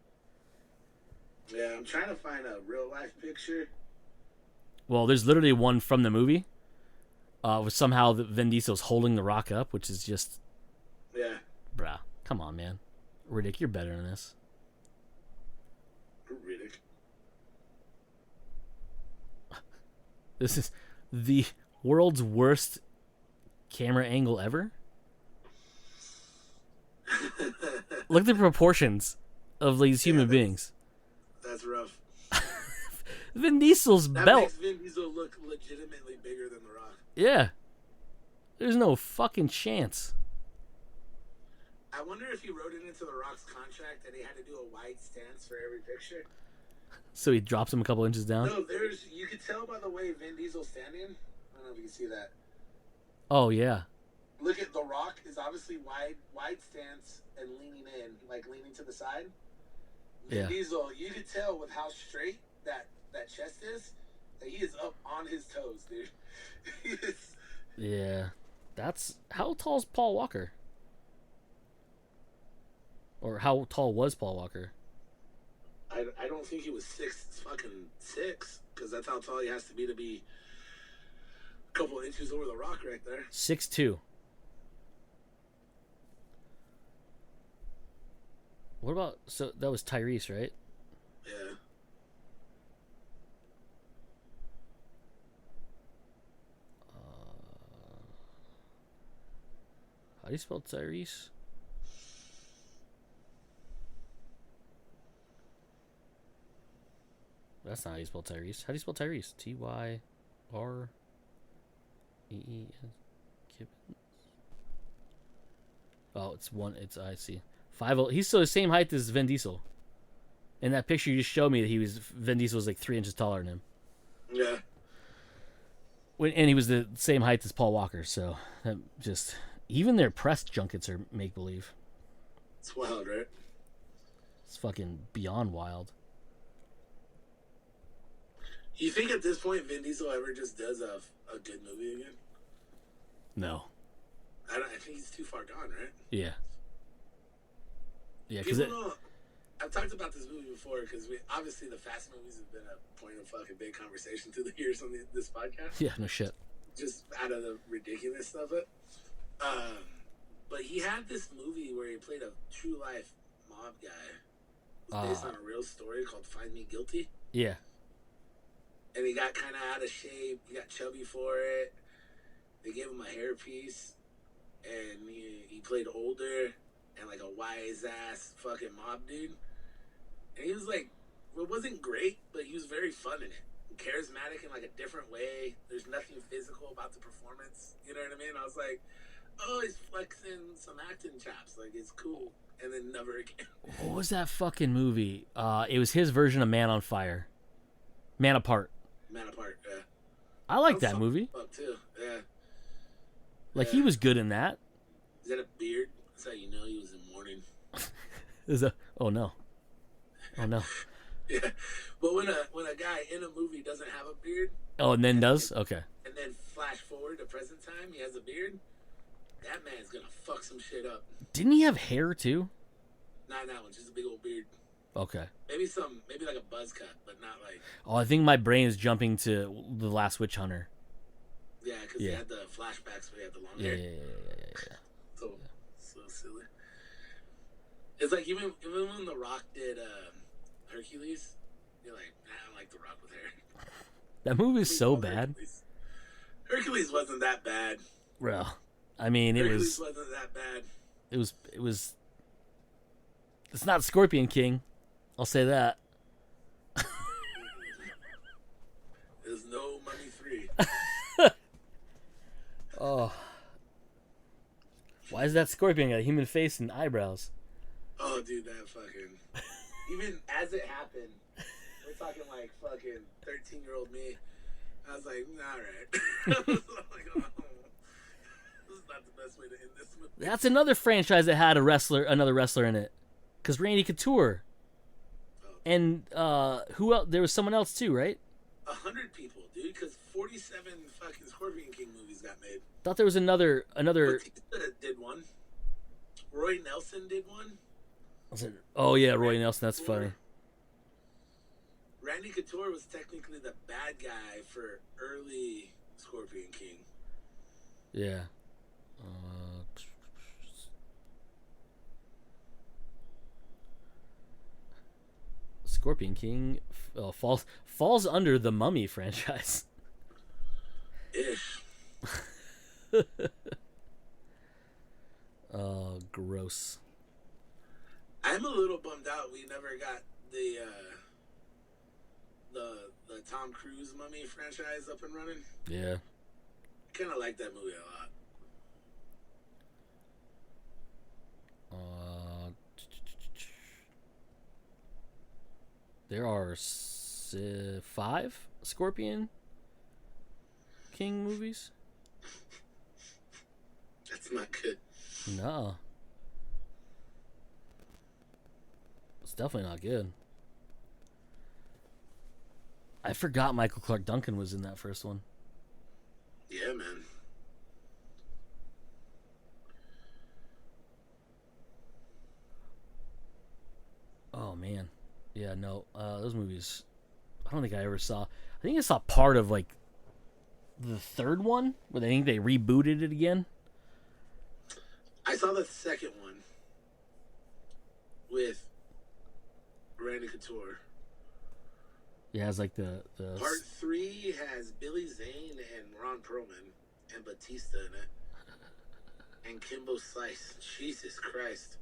Yeah, I'm trying to find a real life picture. Well, there's literally one from the movie. With somehow Vin Diesel's holding The Rock up, which is just... Yeah. Bruh, come on, man. Riddick, you're better than this. Riddick. This is the world's worst camera angle ever. Look at the proportions of these human beings. That's rough. Vin Diesel's that belt. Makes Vin Diesel look legitimately bigger than The Rock. Yeah. There's no fucking chance. I wonder if he wrote it into The Rock's contract that he had to do a wide stance for every picture. So he drops him a couple inches down? No, you could tell by the way Vin Diesel's standing. I don't know if you can see that. Oh, yeah. Look at The Rock is obviously wide stance and leaning in, like leaning to the side. Vin Diesel, you could tell with how straight that chest is, that he is up on his toes, dude. Yeah. How tall is Paul Walker? Or how tall was Paul Walker? I don't think he was 6'6", because that's how tall he has to be a couple inches over The Rock right there. 6'2". What about, so that was Tyrese, right? Yeah. How do you spell Tyrese? That's not how you spell Tyrese. How do you spell Tyrese? Tyrese. Oh, I see. 5'0". He's still the same height as Vin Diesel. In that picture you just showed me that Vin Diesel was like 3 inches taller than him. Yeah. And he was the same height as Paul Walker, so that just... Even their press junkets are make-believe. It's wild, right? It's fucking beyond wild. You think at this point Vin Diesel ever just does a good movie again? No. I think he's too far gone, right? Yeah. Yeah, because I've talked about this movie before because obviously the Fast movies have been a point of fucking big conversation through the years on this podcast. Yeah, no shit. Just out of the ridiculousness of it. But he had this movie where he played a true life mob guy. It was based on a real story called Find Me Guilty. Yeah. And he got kind of out of shape. He got chubby for it. They gave him a hairpiece. And he played older and like a wise ass fucking mob dude. And he was like, well, it wasn't great, but he was very fun in it. charismatic in like a different way. There's nothing physical about the performance. You know what I mean? I was like, oh, he's flexing some acting chops. Like, it's cool. And then never again. What was that fucking movie? It was his version of Man on Fire. Man Apart. Man Apart, yeah. I like that movie. Up too, yeah. Like, he was good in that. Is that a beard? That's how you know he was in mourning. Oh no. Oh no. Yeah, but when a guy in a movie doesn't have a beard, and then does? Okay. and then flash forward to present time, he has a beard. That man's gonna fuck some shit up. Didn't he have hair too? Not that one, just a big old beard. Okay. Maybe like a buzz cut, but not like. Oh, I think my brain is jumping to The Last Witch Hunter. Yeah, because he had the flashbacks where he had the long Yeah, hair. yeah. So silly. It's like even when The Rock did Hercules, you're like, I don't like The Rock with hair. That movie is so bad. Hercules wasn't that bad. Well, I mean, Hercules wasn't that bad. It was. It's not Scorpion King. I'll say that. There's no Mummy 3. Oh. Why is that scorpion got a human face and eyebrows? Oh, dude, that fucking. Even as it happened, we're talking like fucking 13-year-old me. I was like, alright. I was like, oh, this is not the best way to end this movie. That's another franchise that had another wrestler in it. Because Randy Couture. And who else? There was someone else too, right? 100 people, dude, because 47 fucking Scorpion King movies got made. Thought there was another. Batista did one. Roy Nelson did one. Was it? Oh yeah, Roy Nelson. That's funny. Randy Couture was technically the bad guy for early Scorpion King. Yeah. Scorpion King falls under the Mummy franchise. Ish. Oh, gross. I'm a little bummed out we never got the Tom Cruise Mummy franchise up and running. Yeah. Kind of like that movie a lot. There are 5 Scorpion King movies. That's not good. No. It's definitely not good. I forgot Michael Clark Duncan was in that first one. Yeah, man. Oh, man. Yeah, no. Those movies, I don't think I ever saw. I think I saw part of, like, the third one, where they think they rebooted it again. I saw the second one with Randy Couture. Yeah, it's like the Part 3 has Billy Zane and Ron Perlman and Batista in it. And Kimbo Slice. Jesus Christ.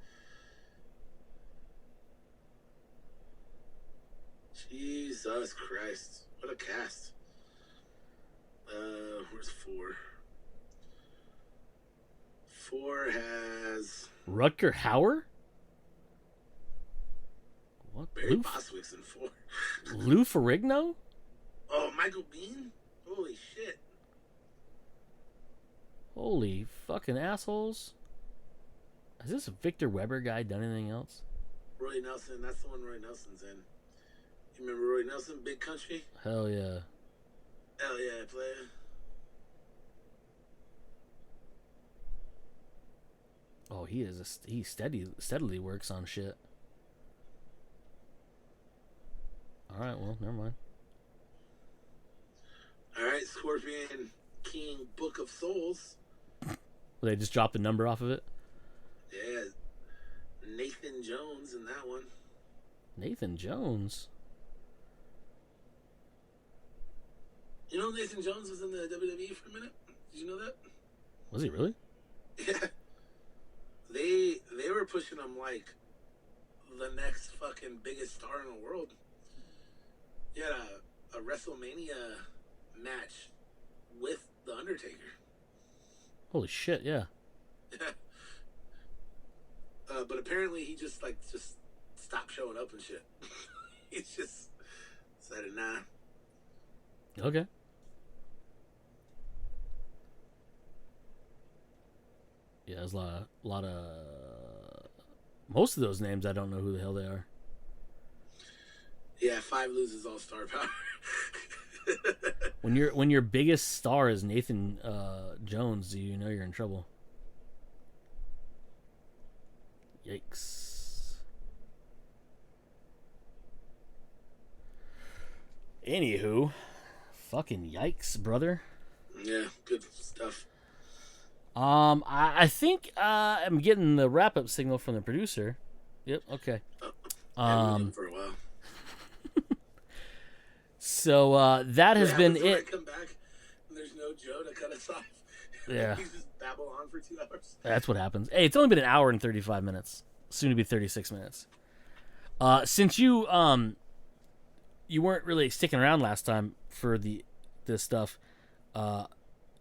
Jesus Christ. What a cast. Where's 4? 4 has Rutger Hauer? What? Barry Bostwick's in 4. Lou Ferrigno? Oh, Michael Biehn? Holy shit. Holy fucking assholes. Has this Victor Weber guy done anything else? Roy Nelson, that's the one Roy Nelson's in. You remember Roy Nelson, Big Country? Hell yeah. Hell yeah, player. Oh, he steadily works on shit. All right, well, never mind. All right, Scorpion King Book of Souls. They just dropped the number off of it. Yeah, Nathan Jones in that one. Nathan Jones. You know Nathan Jones was in the WWE for a minute? Did you know that? Was he really? Yeah. They were pushing him like the next fucking biggest star in the world. He had a WrestleMania match with the Undertaker. Holy shit! Yeah. But apparently he just stopped showing up and shit. He's just said it nah. Okay. Yeah, there's a lot of. Most of those names, I don't know who the hell they are. Yeah, 5 loses all star power. When your biggest star is Nathan Jones, you know you're in trouble. Yikes. Anywho, fucking yikes, brother. Yeah, good stuff. I think I'm getting the wrap up signal from the producer. Yep. Okay. For a while. So that has been When I it. come back, and there's no Joe to cut us off. Yeah. He's just babble on for 2 hours. That's what happens. Hey, it's only been an hour and 35 minutes. Soon to be 36 minutes. Since you weren't really sticking around last time for this stuff,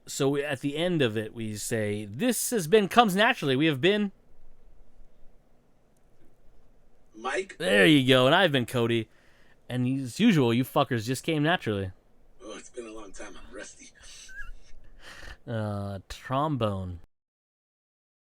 so at the end of it we say this has been comes naturally. We have been Mike. There you go, and I've been Cody, and as usual, you fuckers just came naturally. Oh, it's been a long time. I'm rusty. Trombone.